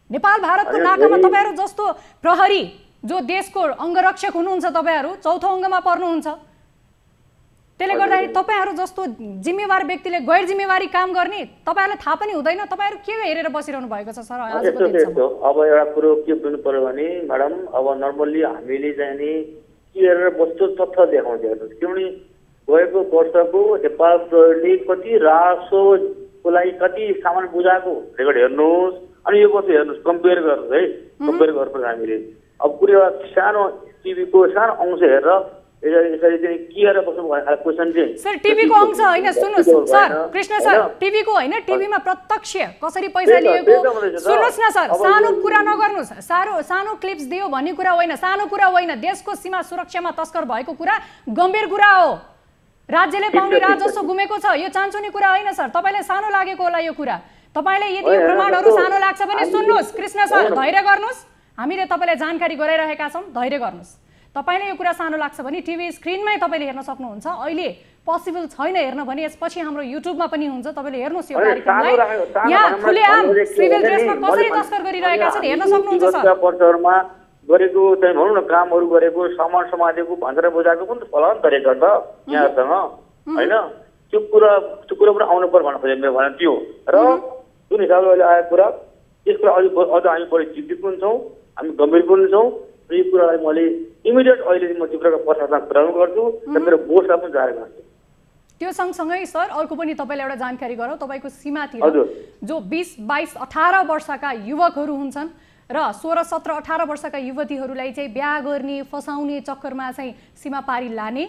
नेपाल भारतको नाकामा तपाईँहरू जस्तो प्रहरी जो देशको अङ्गरक्षक हुनुहुन्छ तपाईँहरू चौथो अङ्गमा पर्नुहुन्छ, त्यसले गर्दाखेरि तपाईँहरू जस्तो जिम्मेवार व्यक्तिले गैर जिम्मेवारी काम गर्ने तपाईँहरूलाई थाहा पनि हुँदैन, तपाईँहरू के हेरेर बसिरहनु भएको छ सर? अब एउटा कुरो के बुझ्नु पर्यो भने म्याडम अब नर्मल्ली हामीले चाहिँ नि के हेरेर बस्छौँ तथ्य देखाउँछ। हेर्नुहोस् किनभने गएको वर्षको नेपाल प्रहरीले कति रासोको लागि कति सामान बुझाएको रेकर्ड हेर्नुहोस्, अनि यो वर्ष हेर्नुहोस् कम्पेयर गर्नुहोस् है, कम्पेयर गर्नुपर्छ हामीले। अब कुरो एउटा सानो टिभीको सानो अंश हेरेर यसरी चाहिँ के गरेर बस्नु भएको क्वेसन चाहिँ सर टिभीको अंश होइन, सुन्नुहोस् सर कृष्ण सर टिभीको होइन, टिभीमा प्रत्यक्ष कसरी पैसा लिएको सुन्नुहोस् न सर, सानो कुरा नगर्नुहोस्। सानो क्लिप्स दियो भन्ने कुरा होइन, सानो कुरा होइन, देशको सीमा सुरक्षामा तस्कर भएको कुरा गम्भीर कुरा हो। राज्यले पाउने राजस्व गुमेको छ, यो चान्चुने कुरा होइन सर। तपाईँलाई सानो लागेको होला यो कुरा, तपाईँलाई यदि यो प्रमाणहरू सानो लाग्छ भने सुन्नुहोस् कृष्ण सर, धैर्य गर्नुहोस्, हामीले तपाईँलाई जानकारी गराइरहेका छौँ, धैर्य गर्नुहोस्। तपाईँले यो कुरा सानो लाग्छ भने टिभी स्क्रिनमै तपाईँले हेर्न सक्नुहुन्छ, अहिले पोसिबल छैन हेर्न भने यसपछि हाम्रो युट्युबमा पनि हुन्छ, तपाईँले हेर्नुहोस् यो कार्यक्रमलाई। यहाँ खुलेआम सिभिल ड्रेसमा कसरी तस्कर गरिरहेका छन् हेर्न सक्नुहुन्छ सर। गरेको चाहिँ भनौँ न कामहरू गरेको सामान समातेको भनेर बुझाएको पनि फलान तरिका छ यहाँसँग होइन। त्यो कुरा पनि आउनु पर्यो भन्नु खोजेँ मेरो भनाइ त्यो। र जुन हिसाबले अहिले आएको कुरा यसको अझ हामी बढी चिन्तित पनि छौँ, हामी गम्भीर पनि छौँ। र यो कुरालाई मैले इमिडिएट अहिले म चित्रका प्रशासनमा कुरा गर्छु र मेरो बोसलाई पनि जारी गर्छु। त्यो सँगसँगै सर अर्को पनि तपाईँलाई एउटा जानकारी गरौँ, तपाईँको सीमातिर हजुर। जो 20, 22, 18 वर्षका युवकहरू हुन्छन् र 16, 17, 18 वर्षका युवतीहरूलाई चाहिँ बिहा गर्ने फसाउने चक्करमा चाहिँ सीमा पारी लाने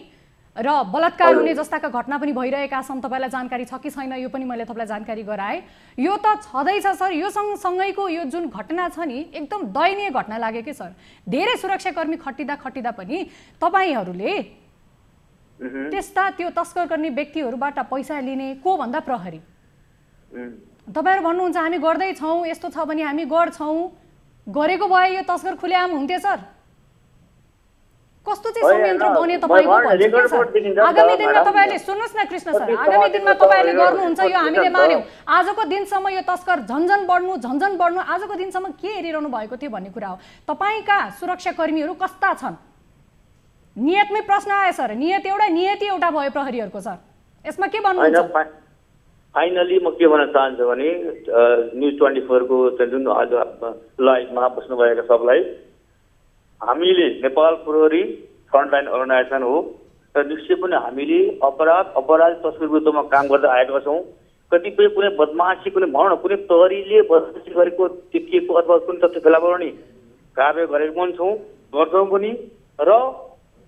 र बलात्कार हुने जस्ताका घटना पनि भइरहेका छन्। तपाईँलाई जानकारी छ कि छैन यो पनि मैले तपाईँलाई जानकारी गराएँ। यो त छँदैछ सर, यो सँगसँगैको यो जुन घटना छ नि एकदम दयनीय घटना लाग्यो कि सर। धेरै सुरक्षाकर्मी खटिँदा पनि तपाईँहरूले त्यस्ता त्यो तस्कर गर्ने व्यक्तिहरूबाट पैसा लिने को भन्दा प्रहरी। तपाईँहरू भन्नुहुन्छ हामी गर्दैछौँ, यस्तो छ भने हामी गर्छौँ, गरेको भए यो तस्कर खुलेआम हुन्थ्यो सर। कस्तो चाहिँ संयन्त्र बन्यो तपाईँको भन्छ सर। आगामी दिनमा तपाईँहरूले सुन्नुहोस् न कृष्ण सर, आगामी दिनमा तपाईँहरूले गर्नुहुन्छ यो हामीले मान्यौँ। आजको दिनसम्म यो तस्कर झन्झन बढ्नु आजको दिनसम्म के हेरिरहनु भएको थियो भन्ने कुरा हो। तपाईँका सुरक्षाकर्मीहरू कस्ता छन्? नियतमै प्रश्न आयो सर, नियति एउटा भयो प्रहरीहरूको सर, यसमा के भन्नुहुन्छ? फाइनली म के भन्न चाहन्छु भने न्युज 24 को जुन आज लाइभमा बस्नुभएका सबलाई, हामीले नेपाल प्रहरी फ्रन्टलाइन अर्गनाइजेसन हो र निश्चय पनि हामीले अपराध तस्कर विरुद्धमा काम गर्दै आएका छौँ। कतिपय कुनै बदमासी कुनै भनौँ न कुनै प्रहरीले बदमासी गरेको देखिएको अथवा कुनै तथ्य फेला पार्ने कार्य गरेको पनि छौँ, गर्छौँ पनि। र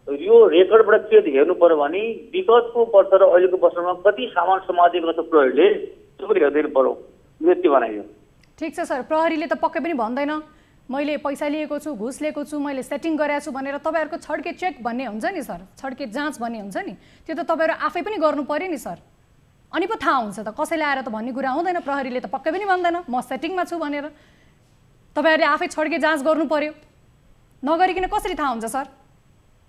यो रेकर्डबाट के हेर्नु पर्यो भने विगतको वर्ष र अहिलेको वर्षमा कति सामान समातेको छ प्रहरीले, त्यो पनि हेर्दैन पर्यो। यति बनाइयो। ठिक छ सर, प्रहरीले त पक्कै पनि भन्दैन मैले पैसा लिएको छु, घुस लिएको छु, मैले सेटिङ गरेको छु भनेर। तपाईँहरूको छड्के चेक भन्ने हुन्छ नि सर, छड्के जाँच भन्ने हुन्छ नि, त्यो त तपाईँहरू आफै पनि गर्नु पर्यो नि सर। अनि पो थाहा हुन्छ त, कसैले आएर त भन्ने कुरा हुँदैन। प्रहरीले त पक्कै पनि भन्दैन म सेटिङमा छु भनेर। तपाईँहरूले आफै छड्के जाँच गर्नु पर्यो, नगरिकन कसरी थाहा हुन्छ सर?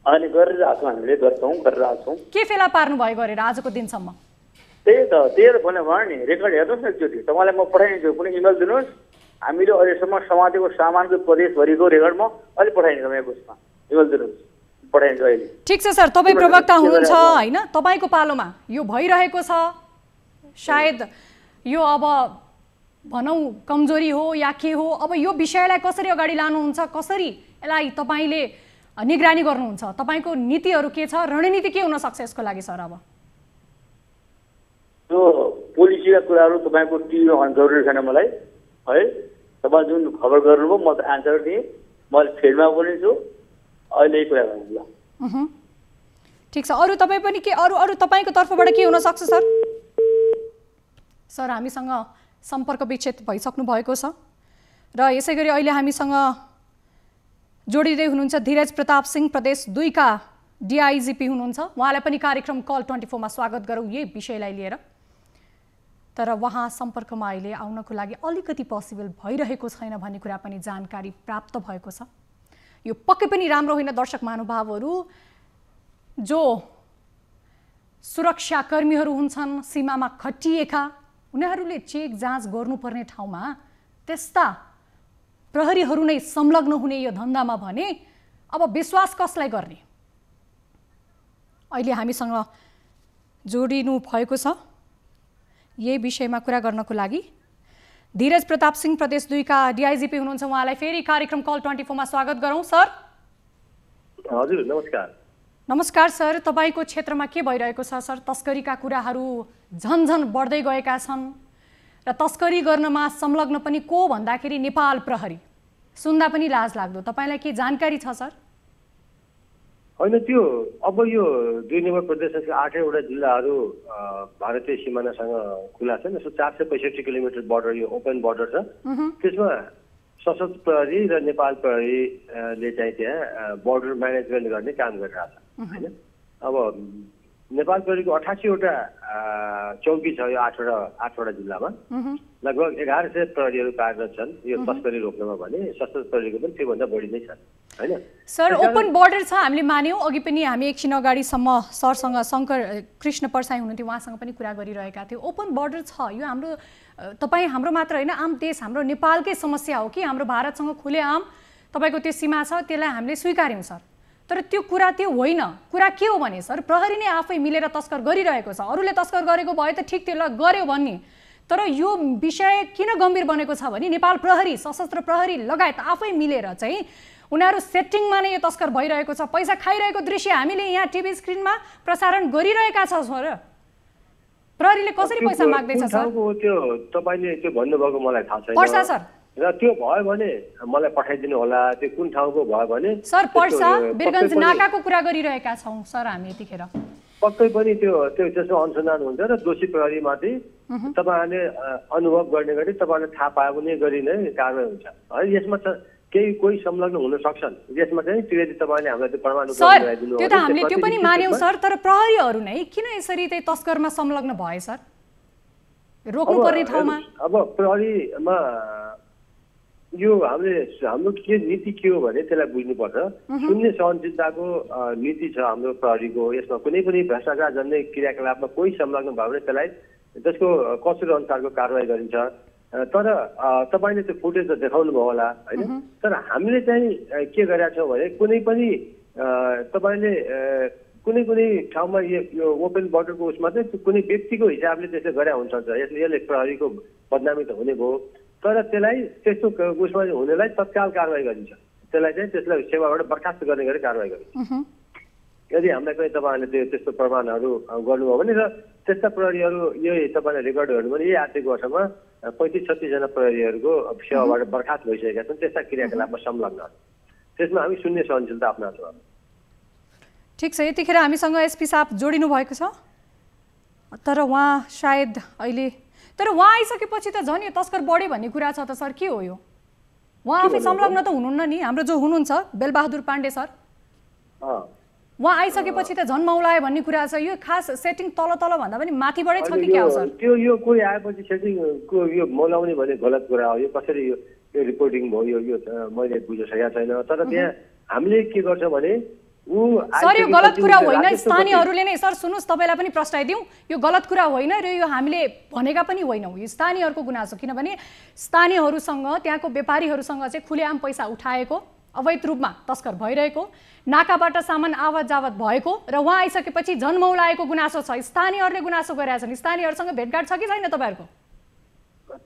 अनि गरिरहेछौँ, हामीले गरिरहेछौँ। के फेला पार्नु भयो गरेर आजको दिनसम्म? त्यही त भने नि रेकर्ड हेर्नुहोस् न एकचोटि, तपाईँलाई म पठाइदिन्छु, कुनै इमेल दिनुहोस्। हामीले अहिलेसम्म समातेको सामानको प्रदेशभरिको रेकर्ड म अहिले पठाइदिन्छु तपाईँको उसमा, इमेल दिनुहोस्, पठाइदिन्छु अहिले। ठिक छ सर, तपाईँ प्रवक्ता हुनुहुन्छ होइन, तपाईँको पालोमा यो भइरहेको छ, सायद यो अब भनौँ कमजोरी हो या के हो, अब यो विषयलाई कसरी अगाडि लानुहुन्छ, कसरी यसलाई तपाईँले निगरानी गर्नुहुन्छ, तपाईँको नीतिहरू के छ, रणनीति के हुन सक्छ यसको लागि सर? अब यो पोलिसीका कुराहरू तपाईँको टिभीमा भन्नु जरुरी छैन मलाई है। तपाईँ जुन खबर गर्नुभयो म त एन्सर दिएँ, मैले फिल्डमा बोलिन्छु, अहिले कुरा गर्नु ल। ठिक छ, अरू तपाईँ पनि के अरू तपाईँको तर्फबाट के हुन सक्छ सर? सर हामीसँग सम्पर्क विच्छेद भइसक्नु भएको छ र यसै गरी अहिले हामीसँग जोडिँदै हुनुहुन्छ धीरज प्रताप सिंह, प्रदेश 2 का DIGP हुनुहुन्छ। उहाँलाई पनि कार्यक्रम कल 24 मा स्वागत गरौँ यही विषयलाई लिएर। तर उहाँ सम्पर्कमा अहिले आउनको लागि अलिकति पोसिबल भइरहेको छैन भन्ने कुरा पनि जानकारी प्राप्त भएको छ। यो पक्कै पनि राम्रो होइन दर्शक महानुभावहरू, जो सुरक्षाकर्मीहरू हुन्छन् सीमामा खटिएका, उनीहरूले चेक जाँच गर्नुपर्ने ठाउँमा त्यस्ता प्रहरीहरू नै संलग्न हुने यो धन्दामा भने अब विश्वास कसलाई गर्ने? अहिले हामीसँग जोडिनु भएको छ यही विषयमा कुरा गर्नको लागि धीरज प्रताप सिंह, प्रदेश 2 का DIGP हुनुहुन्छ। उहाँलाई फेरि कार्यक्रम कल 24 मा स्वागत गरौँ। सर हजुर नमस्कार। नमस्कार सर, तपाईँको क्षेत्रमा के भइरहेको छ सर? तस्करीका कुराहरू झन्झन बढ्दै गएका छन् र तस्करी गर्नमा संलग्न पनि को भन्दाखेरि नेपाल प्रहरी। सुन्दा पनि लाज लाग्दो, तपाईँलाई के जानकारी छ सर? होइन, त्यो अब यो 2 नम्बर प्रदेशका 8 वटा जिल्लाहरू भारतीय सिमानासँग खुला छन्। यसो 465 किलोमिटर बोर्डर, यो ओपन बोर्डर छ। त्यसमा सशस्त्र प्रहरी र नेपाल प्रहरीले चाहिँ त्यहाँ बोर्डर म्यानेजमेन्ट गर्ने काम गरिरहेछ होइन। अब नेपाल प्रहरीको 88 वटा चौकी छ यो 8 वटा जिल्लामा, लगभग 1100 प्रहरीहरू कार्यरत छन् यो तस्करी रोक्नमा भने सशस्त्र प्रहरीको पनि त्योभन्दा बढी नै छन् होइन। सर ओपन बोर्डर छ हामीले मान्यौँ, अघि पनि हामी एकछिन अगाडिसम्म सरसँग शङ्कर कृष्ण परसाई हुनुहुन्थ्यो, उहाँसँग पनि कुरा गरिरहेका थियौँ। ओपन बोर्डर छ, यो हाम्रो तपाईँ हाम्रो मात्र होइन आम देश हाम्रो नेपालकै समस्या हो कि हाम्रो भारतसँग खुलेआम तपाईँको त्यो सीमा छ, त्यसलाई हामीले स्वीकार्यौँ सर। तर त्यो कुरा त्यो होइन। कुरा के हो भने सर प्रहरी नै आफै मिलेर तस्कर गरिरहेको छ, अरूले तस्कर गरेको भए त ठिक थियो ल गर्यो भन्ने। तर यो विषय किन गम्भीर बनेको छ भने नेपाल प्रहरी, सशस्त्र प्रहरी लगायत आफै मिलेर चाहिँ उनीहरू सेटिङमा नै यो तस्कर भइरहेको छ, पैसा खाइरहेको दृश्य हामीले यहाँ टिभी स्क्रिनमा प्रसारण गरिरहेका छौँ सर। प्रहरीले कसरी पैसा माग्दैछ सर? त्यो तपाईले त्यो भन्नुभएको मलाई थाहा छैन। पर्सा सर। र त्यो भयो भने मलाई पठाइदिनु होला, त्यो कुन ठाउँको भयो भने। सर पर्सा वीरगञ्ज नाकाको कुरा गरिरहेका छौं सर हामी यतिखेर। पक्कै पनि त्यो त्यसको अनुसन्धान हुन्छ र दोषी प्रहरीमाथि तपाईहरुले अनुभव गर्ने गरी तपाईहरुले थाहा पाउने गरी नै कारबाही हुन्छ। है यसमा केही कोही संलग्न हुन सक्छन्, यसमा चाहिँ यदि तपाईले हामीलाई त्यो प्रमाण गराइदिनु हो। त्यो त हामीले त्यो पनि मान्यौ सर, तर प्रहरीहरु नै किन यसरी चाहिँ तस्करमा संलग्न भए सर? रोक्नु पर्ने ठाउँमा अब प्रहरीमा यो हाम्रो के नीति के हो भने त्यसलाई बुझ्नुपर्छ। शून्य सहनशीलताको नीति छ हाम्रो प्रहरीको। यसमा कुनै पनि भ्रष्टाचार जन्य क्रियाकलापमा कोही संलग्न भयो भने त्यसलाई त्यसको कसुर अनुसारको कारबाही गरिन्छ। तर तपाईले त्यो फुटेज त देखाउनु भयो होला हैन, तर हामीले चाहिँ के गरेका छौं भने कुनै पनि तपाईले कुनै ठाउँमा यो ओपन बोर्डरको उसमा चाहिँ कुनै व्यक्तिको हिसाबले त्यसले गरे हुन्छ। यसले प्रहरीको बदनामी त हुने भयो, तर त्यसलाई त्यस्तो उसमा हुनेलाई तत्काल कारबाही गरिन्छ। त्यसलाई सेवाबाट बर्खास्त गर्ने गरी कारबाही गरिन्छ। यदि हामीलाई कुनै तपाईहरुले त्यस्तो प्रमाणहरू गर्नुभयो भने र त्यस्ता प्रहरीहरू यही तपाईले रेकर्ड गर्नु भने यही आर्थिक वर्षमा 35-36 जना प्रहरीहरूको सेवाबाट बर्खास्त भइसकेका छन् त्यस्ता क्रियाकलापमा संलग्न। त्यसमा हामी शून्य सहनशीलता अपनाउँछौँ। ठीक छ, यतिखेर हामीसँग एसपी साहब जोडिनु भएको छ, तर उहाँ सायद अहिले तर उहाँ आइसकेपछि त झन् यो तस्कर बढ्यो भन्ने कुरा छ त सर। के हो यो? उहाँ आफै संलग्न त हुनुहुन्न नि, हाम्रो जो हुनुहुन्छ बेलबहादुर पाण्डे सर, उहाँ आइसकेपछि त झन् मौलायो भन्ने कुरा छ। यो खास सेटिङ तल भन्दा पनि माथिबाटै छ कि क्या हो सर? त्यो यो कोही आएपछि सेटिङको यो मौलाउने भने गलत कुरा हो। यो कसरी यो रिपोर्टिङ भयो यो मैले बुझिसकेको छैन। तर त्यहाँ हामीले के गर्छ भने सर यो गलत कुरा होइन, स्थानीयहरूले नै सर सुन्नुस् तपाईलाई पनि प्रश्नाइदिउँ, यो गलत कुरा होइन र यो हामीले भनेका पनि होइनौँ, यो स्थानीयहरूको गुनासो। किनभने स्थानीयहरूसँग त्यहाँको व्यापारीहरूसँग चाहिँ खुलेआम पैसा उठाएको, अवैध रूपमा तस्कर भइरहेको, नाकाबाट सामान आवत जावत भएको र उहाँ आइसकेपछि झन् मौलाएको गुनासो छ। स्थानीयहरूले गुनासो गरेका छन्। स्थानीयहरूसँग भेटघाट छ कि छैन तपाईहरुको?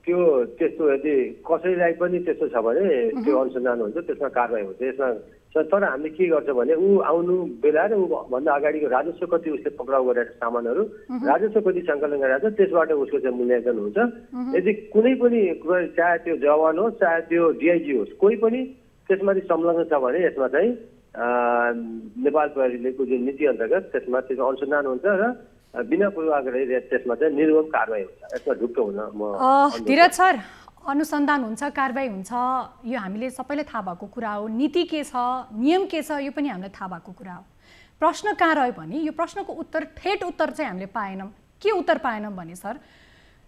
त्यो त्यस्तो यदि कसैलाई पनि त्यस्तो छ भने त्यो अनुसन्धान हुन्छ, त्यसमा कारबाही हुन्छ। यसमा तर हामीले के गर्छ भने आउनु बेला र भन्दा अगाडिको राजस्व कति उसले पक्राउ गरेका सामानहरू राजस्व कति सङ्कलन गरेका छ त्यसबाट उसको चाहिँ मूल्याङ्कन हुन्छ। यदि कुनै पनि चाहे त्यो जवान होस् चाहे त्यो डिआइजी होस् कोही पनि त्यसमाथि संलग्न छ भने यसमा चाहिँ नेपाल प्रहरीको जुन नीति अन्तर्गत त्यसमा त्यो अनुसन्धान हुन्छ र बिना पूर्वाग्रही त्यसमा चाहिँ निर्मम कारबाही हुन्छ। यसमा ढुक्क हुन म धीरज सर, अनुसन्धान हुन्छ, कारबाही हुन्छ, यो हामीले सबैले थाहा भएको कुरा हो। नीति के छ, नियम के छ, यो पनि हामीलाई थाहा भएको कुरा हो। प्रश्न कहाँ रह्यो भने यो प्रश्नको उत्तर ठेट उत्तर चाहिँ हामीले पाएनौँ। के उत्तर पाएनौँ भने सर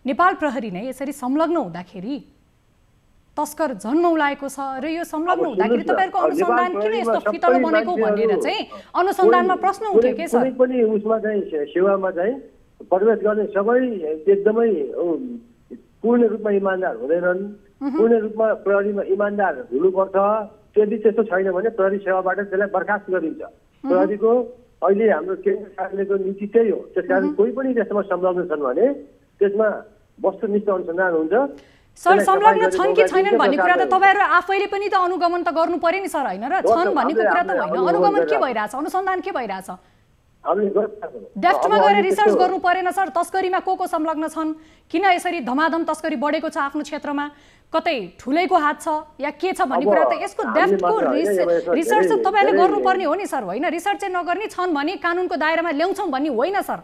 नेपाल प्रहरी नै यसरी संलग्न हुँदाखेरि तस्कर झन् मौलाएको छ र यो संलग्न हुँदाखेरि तपाईहरुको अनुसन्धान किन यस्तो फितलो बनेको भनेर चाहिँ अनुसन्धानमा प्रश्न उठ्यो के सर? कुनै पनि उसमा चाहिँ सेवामा चाहिँ प्रवेश गर्ने सबै एकदमै पूर्ण रूपमा इमानदार हुँदैनन्। पूर्ण रूपमा प्रहरीमा इमानदार हुनुपर्छ। यदि त्यस्तो छैन भने प्रहरी सेवाबाट त्यसलाई बर्खास्त गरिन्छ। प्रहरीको अहिले हाम्रो केन्द्र सरकारको नीति त्यही हो। त्यसकारण कोही पनि त्यसमा संलग्न छन् भने त्यसमा वस्तुनिष्ठ अनुसन्धान हुन्छ। सर संलग्न छन् कि छैनन् भन्ने कुरा त तपाईहरु आफैले पनि त अनुगमन त गर्नु पर्यो नि सर, हैन र? छन् भन्नेको कुरा त होइन, अनुगमन के भइरहेछ, अनुसन्धान के भइरहेछ? डेफ्टमा गएर रिसर्च गर्नु परेन सर? तस्करीमा को संलग्न छन्, किन यसरी धमाधम तस्करी बढेको छ आफ्नो क्षेत्रमा, कतै ठुलैको हात छ या के छ भन्ने कुरा त यसको डेफ्टको रिसर्च त तपाईले गर्नुपर्ने हो नि सर, होइन? रिसर्च चाहिँ नगर्ने, छन् भने कानुनको दायरामा ल्याउँछौँ भन्ने होइन सर।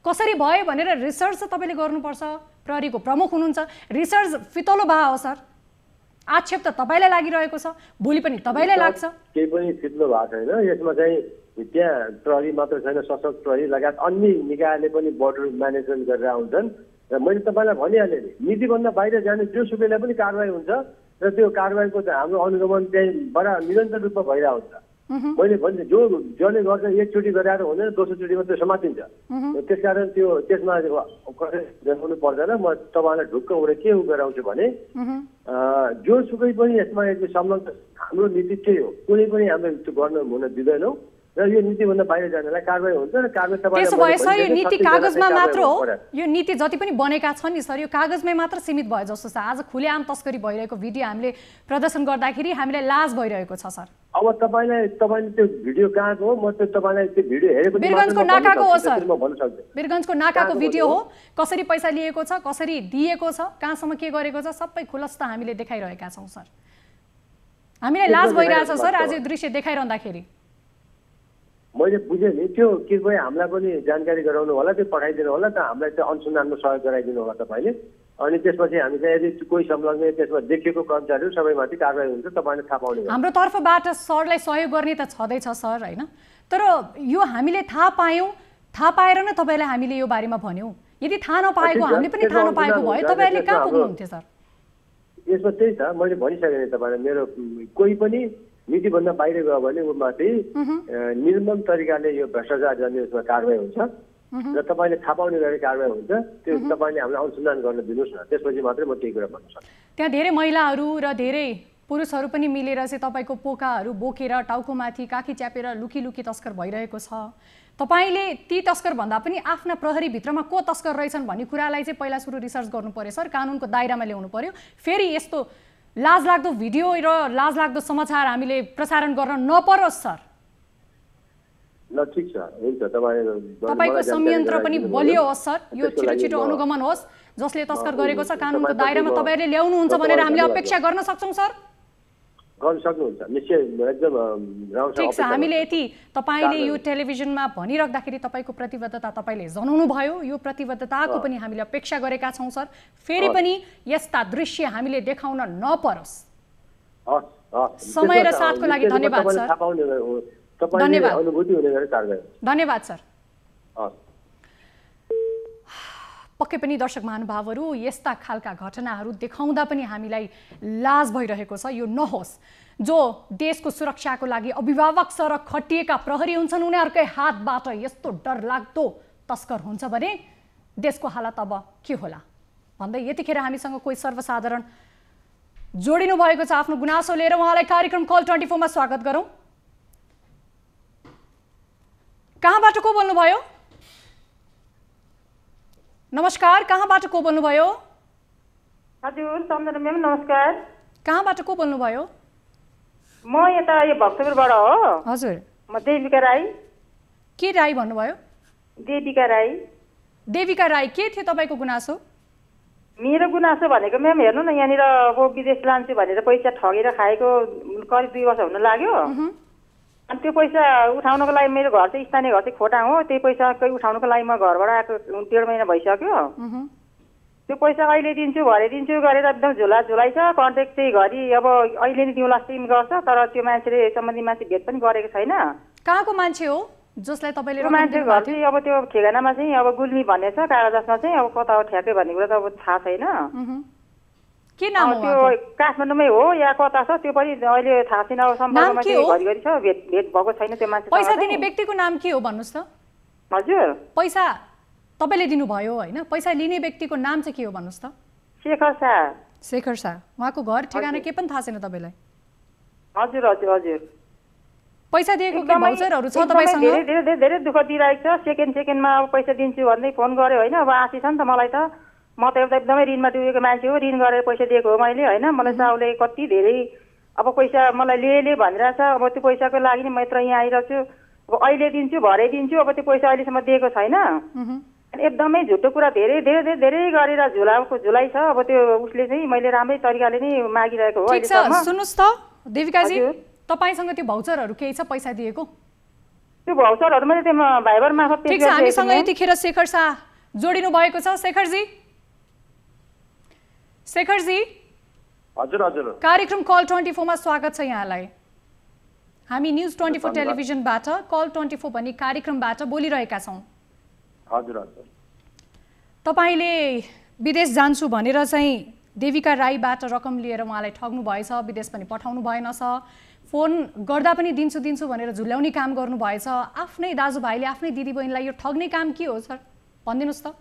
कसरी भयो भनेर रिसर्च त तपाईले गर्नुपर्छ। प्रहरीको प्रमुख हुनुहुन्छ, रिसर्च फितलो भा हो सर। आक्षेप त तपाईलाई लागिरहेको छ, भोलि पनि तपाईलाई लाग्छ। केही पनि फितलो भएको छैन। यसमा चाहिँ त्यहाँ प्रहरी मात्र छैन, सशस्त्र प्रहरी लगायत अन्य निकायले पनि बोर्डर म्यानेजमेन्ट गरेर हुन्छन्। र मैले तपाईँलाई भनिहालेँ नि, नीतिभन्दा बाहिर जाने जोसुकैलाई पनि कारबाही हुन्छ र त्यो कारबाहीको हाम्रो अनुगमन चाहिँ बडा निरन्तर रूपमा भइरहेको हुन्छ। मैले भने जसले गर्छ एकचोटि गराएर हुँदैन, दोस्रोचोटिमा त्यो समातिन्छ। त्यसकारण त्यो त्यसमा देखाउनु पर्दैन। म तपाईँलाई ढुक्क उडे के गराउँछु भने जोसुकै पनि यसमा यदि संलग्न, हाम्रो नीति त्यही हो, कुनै पनि हामीले त्यो गर्न हुन दिँदैनौँ र यो नीतिभन्दा बाहिर जानेलाई कारबाही हुन्छ। र कारबाही त्यसो भए सर यो नीति कागजमा मात्र हो, यो नीति जति पनि बनेका छन् नि सर यो कागजमै मात्र सीमित भयो जस्तो छ। आज खुलेआम तस्करी भइरहेको भिडियो हामीले प्रदर्शन गर्दाखेरि हामीलाई लाज भइरहेको छ सर। अब तपाईँले त्यो भिडियो कहाँको हो म त्यो तपाईँलाई त्यो भिडियो हेरेको वीरगञ्जको नाकाको हो सर म भन्न सक्छु वीरगञ्जको नाकाको भिडियो हो कसरी पैसा लिएको छ कसरी दिएको छ कहाँसम्म के गरेको छ सबै खुलस्त हामीले देखाइरहेका छौँ सर हामीलाई लाज भइरहेछ सर आज यो दृश्य देखाइरहँदाखेरि मैले बुझेँ नि त्यो के भयो हामीलाई पनि जानकारी गराउनु होला त्यो पठाइदिनु होला त हामीलाई त्यो अनुसन्धानमा सहयोग गराइदिनु होला तपाईँले अनि त्यसपछि हामी चाहिँ यदि कोही संलग्न त्यसमा देखिएको कर्मचारीहरू सबैमाथि कारबाही हुन्छ तपाईँले थाहा पाउने हाम्रो तर्फबाट सरलाई सहयोग गर्ने त छँदैछ सर होइन तर यो हामीले थाहा पायौँ थाहा पाएर नै तपाईँलाई हामीले यो बारेमा भन्यौँ यदि थाहा नपाएको हामीले पनि थाहा नपाएको भए तपाईँहरूले कहाँ पुग्नुहुन्थ्यो सर यसमा त्यही छ मैले भनिसकेँ नि तपाईँलाई मेरो कोही पनि नीतिभन्दा बाहिर गयो भने उमाथि निर्मम तरिकाले यो भ्रष्टाचार गर्ने उसमा कारबाही हुन्छ र तपाईँले थाहा पाउने गरी कारबाही हुन्छ त्यो तपाईँले हामीलाई अनुसन्धान गर्न दिनुहोस् न त्यसपछि मात्रै म केही कुरा भन्न सक्छु त्यहाँ धेरै महिलाहरू र धेरै पुरुषहरू पनि मिलेर चाहिँ तपाईँको पोकाहरू बोकेर टाउकोमाथि काखी च्यापेर लुकी लुकी तस्कर भइरहेको छ तपाईँले ती तस्कर भन्दा पनि आफ्ना प्रहरीभित्रमा को तस्कर रहेछन् भन्ने कुरालाई चाहिँ पहिला सुरु रिसर्च गर्नु पर्यो सर कानुनको दायरामा ल्याउनु पर्यो फेरि यस्तो लाजलाग्दो भिडियो र लाजलाग्दो समाचार हामीले प्रसारण गर्न नपरोस् सर ल ठिक छ हुन्छ तपाईँको संयन्त्र पनि बलियो होस् सर यो छिटो छिटो अनुगमन होस् जसले तस्कर गरेको छ कानुनको दायरामा तपाईँहरूले ल्याउनुहुन्छ भनेर हामीले अपेक्षा गर्न सक्छौँ सर गर्न सक्नुहुन्छ निश्चय एकदम ठिक छ हामीले यति तपाईँले यो टेलिभिजनमा भनिराख्दाखेरि तपाईँको प्रतिबद्धता तपाईँले जनाउनु भयो यो प्रतिबद्धताको पनि हामीले अपेक्षा गरेका छौँ सर फेरि पनि यस्ता दृश्य हामीले देखाउन नपरोस् समय र साथको लागि धन्यवाद सर धन्यवाद सर पक्कै पनि दर्शक महानुभावहरू यस्ता खालका घटनाहरू देखाउँदा पनि हामीलाई लाज भइरहेको छ यो नहोस् जो देशको सुरक्षाको लागि अभिभावक सर खटिएका प्रहरी हुन्छन् उनीहरूकै हातबाट यस्तो डरलाग्दो तस्कर हुन्छ भने देशको हालत अब के होला भन्दै यतिखेर हामीसँग कोही सर्वसाधारण जोडिनु भएको छ आफ्नो गुनासो लिएर उहाँलाई कार्यक्रम कल 24 मा स्वागत गरौँ कहाँबाट को बोल्नुभयो नमस्कार कहाँबाट को बोल्नुभयो हजुर सम्झना म्याम नमस्कार कहाँबाट को बोल्नुभयो म यता यो भक्तपुरबाट हो हजुर म देविका राई के राई भन्नुभयो देविका राई के थियो तपाईको गुनासो मेरो गुनासो भनेको म्याम हेर्नु न यहाँनिर अब विदेश लान्छु भनेर पैसा ठगेर खाएको करिब 2 वर्ष हुन लाग्यो अनि त्यो पैसा उठाउनको लागि मेरो घर चाहिँ स्थानीय घर चाहिँ खोटाङ हो त्यही पैसा उठाउनको लागि म घरबाट आएको 1.5 महिना भइसक्यो त्यो पैसा अहिले दिन्छु भरे दिन्छु गरेर एकदम झुलाइ छ कन्ट्याक्ट चाहिँ घरि अब अहिले नै दिउँला स्टिम गर्छ तर त्यो मान्छेले सम्बन्धी मान्छे भेट पनि गरेको छैन कहाँको मान्छे हो जसलाई तपाईले रकम मान्छे घर चाहिँ अब त्यो ठेगानामा चाहिँ अब गुल्मी भन्ने छ कागजमा चाहिँ अब कता हो ठ्याक्कै भन्ने कुरा त अब थाहा छैन के नाम हो त्यो काठमाडौँमै हो या कता छ त्यो पनि अहिले थाहा छैन अब सम्पर्कमा चाहिँ घरिघरि छ भेट भएको छैन त्यो मान्छे पैसा दिने व्यक्तिको नाम के हो भन्नुस् त हजुर पैसा तपाईले दिनु भयो हैन पैसा लिने व्यक्तिको नाम चाहिँ के हो भन्नुस् त शेखर शाह उहाँको घर ठेगाना के पनि थाहा छैन तपाईलाई हजुर हजुर हजुर पैसा दिएको के भाउचरहरु छ तपाईसँग धेरै दुःख दिइरहेको छ सेकेन्डमा अब पैसा दिन्छु भन्दै फोन गर्यो हैन अब आशी छ नि त मलाई त म त एउटा एकदमै ऋणमा डुबेको मान्छे हो ऋण गरेर पैसा दिएको हो मैले हैन मलाई चाउले कति धेरै अब पैसा मलाई ले भनेर छ अब त्यो पैसाको लागि नि म यत्र यहाँ आइरहेको छु अब अहिले दिन्छु भरे दिन्छु अब त्यो पैसा अहिलेसम्म दिएको छैन एकदमै झुटो कुरा धेरै धेरै धेरै गरेर झुलाइ छ अब त्यो उसले चाहिँ मैले राम्रै तरिकाले नै मागिरहेको हो ठीक छ सुन्नुस् त देविकाजी तपाईसँग त्यो भाउचरहरु केही छ पैसा दिएको त्यो भाउचरहरु मैले त्यो भाइबर मार्फत ठीक छ हामीसँग यतिखेर शेखर शाह जोडिनु भएको छ शेखर जी हजुर हजुर कार्यक्रम कल 24 मा स्वागत छ यहाँलाई हामी न्यूज 24 टेलिभिजनबाट कल 24 भन्ने कार्यक्रमबाट बोलिरहेका छौं हजुर हजुर तपाईले विदेश जान्छु भनेर चाहिँ देविका राईबाट रकम लिएर उहाँलाई ठग्नु भएछ विदेश पनि पठाउनु भएन छ फोन गर्दा पनि दिन्छु भनेर झुल्याउने काम गर्नु भएछ आफ्नै दाजुभाइले आफ्नै दिदीबहिनीलाई यो ठग्ने काम के हो सर भनिदिनुस् त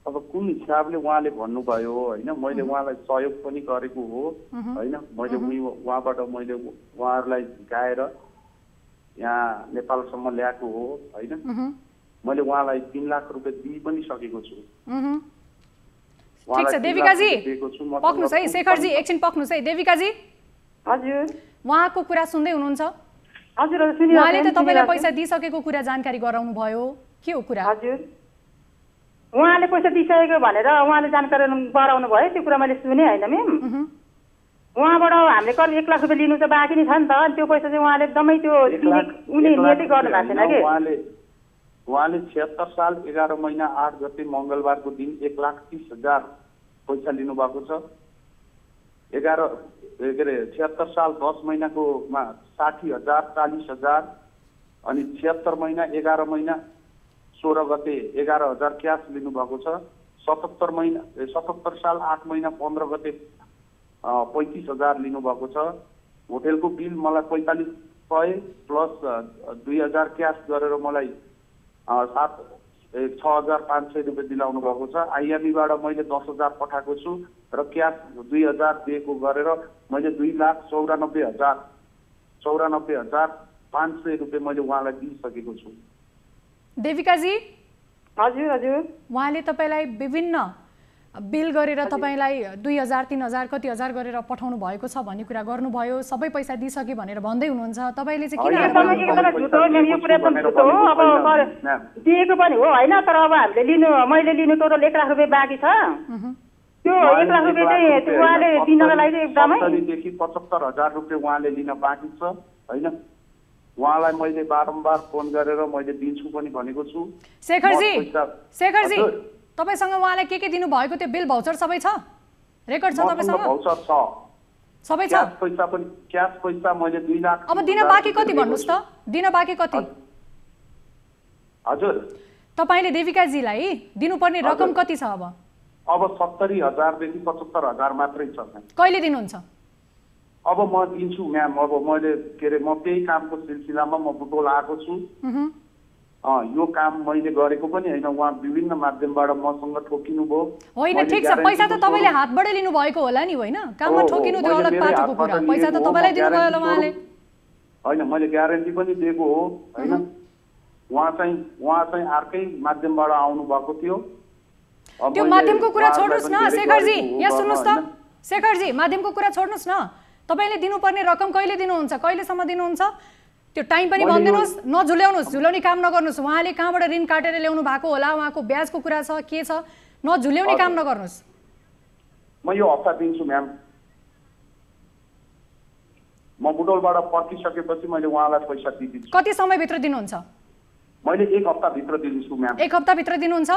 अब कुन हिसाबले उहाँले भन्नुभयो हैन मैले उहाँलाई सहयोग पनि गरेको हो हैन मैले उहाँबाट मैले उहाँहरूलाई झिकाएर यहाँ नेपालसम्म ल्याएको हो हैन मैले उहाँलाई 3 लाख रुपैयाँ दिइ पनि सकेको छु ठीक छ देविकाजी पक्नुस् है शेखरजी एकछिन पक्नुस् है देविकाजी हजुर उहाँको कुरा सुन्दै हुनुहुन्छ? हजुर सुनिरहेको उहाँले त छु, तपाईलाई सुनिरहेको पैसा दिइसकेको कुरा जानकारी गराउनु भयो, के हो कुरा? छु। हजुर उहाँले पैसा दिइसकेको भनेर उहाँले जानकारी गराउनु भयो, त्यो कुरा मैले सुने होइन म्याम। उहाँबाट हामीले करिब 1 लाख रुपियाँ लिनु त बाँकी नै छ नि त, अनि त्यो पैसा चाहिँ उहाँले एकदमै त्यो उनी नियतै गर्नु भएको छैन कि। उहाँले 76 साल 11 महिना 8 गते मङ्गलबारको दिन 1,30,000 पैसा लिनुभएको छ। 76 साल 10 महिनाकोमा 60,000 40,000 अनि 76 महिना 11 महिना 16 गते 11,000 क्यास लिनुभएको छ। 77 साल 8 महिना 15 गते 35,000 लिनुभएको छ। होटेलको बिल मलाई 4500 प्लस 2,000 क्यास गरेर मलाई 6,500 रुपियाँ दिलाउनु भएको छ। आइएमईबाट मैले 10,000 पठाएको छु र क्यास 2,000 दिएको गरेर मैले 2,94,500 रुपियाँ मैले उहाँलाई दिइसकेको छु। देविकाजी, हजुर हजुर उहाँले तपाईलाई विभिन्न बिल गरेर तपाईलाई 2,000 3,000 कति हजार गरेर पठाउनु भएको छ भन्ने कुरा गर्नुभयो, सबै पैसा दिइसके भनेर भन्दै हुनुहुन्छ। तपाईले चाहिँ किन एकदमै झुटो हो म्याम, यो कुरा एकदम झुटो हो। अब दिएको पनि हो होइन, तर अब हामीले मैले लिनु टोटल 1 लाख रुपियाँ बाँकी छ। त्यो 1 लाख रुपियाँ चाहिँ उहाँले दिनको लागि एकदमै 75,000 रुपियाँ उहाँले लिन बाँकी छ होइन। उहाँलाई मैले बारम्बार फोन गरेर मैले दिन्छु पनि भनेको छु। शेखरजी तपाईसँग उहाँलाई के दिनु भएको त्यो बिल भाउचर सबै छ? रेकर्ड छ तपाईसँग? भाउचर छ, सबै छ। क्यास पैसा मैले 2 लाख। अब दिन बाँकी कति भन्नुस् त? दिन बाँकी कति? हजुर तपाईले देविकाजीलाई दिनुपर्ने रकम कति छ अब? अब 70,000 देखि 75,000 मात्रै छ। कहिले दिनुहुन्छ? अब म दिन्छु म्याम। अब मैले म त्यही कामको सिलसिलामा म बुटोल आएको छु। यो काम मैले गरेको पनि होइन, उहाँ विभिन्न माध्यमबाट मसँग ठोकिनु भयो। होइन ठिक छ, पैसा त तपाईले हातबाट लिनु भएको होला नि होइन? काममा ठोकिनु त्यो अलग पाटोको कुरा, पैसा त तपाईलाई दिनु भयो होला उहाँले। होइन मैले ग्यारेन्टी पनि दिएको हो होइन। उहाँ चाहिँ अर्कै माध्यमबाट आउनु भएको थियो। त्यो माध्यमको कुरा छोड्नुस् न शेखरजी, यहाँ सुन्नुस् त शेखरजी, माध्यमको कुरा छोड्नुस् न। तपाईले दिनुपर्ने रकम कहिले दिनुहुन्छ, कहिलेसम्म दिनुहुन्छ त्यो टाइम पनि भन्दिनुहोस्, नझुल्याउनुहोस्, झुल्याउने काम नगर्नुहोस्। उहाँले कहाँबाट ऋण काटेर ल्याउनु भएको होला, उहाँको ब्याजको कुरा छ के छ, नझुल्याउने काम नगर्नुहोस्। म यो हप्ता दिन्छु म्याम। म बुटोलबाट पर्खिसकेपछि मैले उहाँलाई पैसा दिन्छु। कति समयभित्र दिनुहुन्छ? मैले 1 हप्ताभित्र दिन्छु म्याम। 1 हप्ताभित्र दिनुहुन्छ?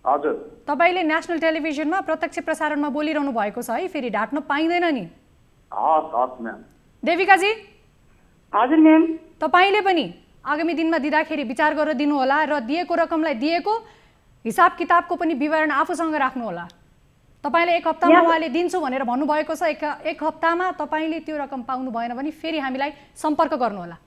हजुर। तपाईले नेशनल टेलिभिजनमा प्रत्यक्ष प्रसारणमा बोलिरहनु भएको छ है, फेरि ढाट्न पाइँदैन नि। हस् म्याम। देविकाजी? हजुर म्याम। तपाईले पनि आगामी दिनमा दिँदाखेरि विचार गरेर दिनु होला र दिएको रकमलाई दिएको हिसाब किताबको पनि विवरण आफूसँग राख्नु होला। तपाईले 1 हप्तामा उहाँले दिन्छु भनेर भन्नुभएको छ, 1 हप्तामा तपाईले त्यो रकम पाउनु भएन भने फेरि हामीलाई सम्पर्क गर्नु होला।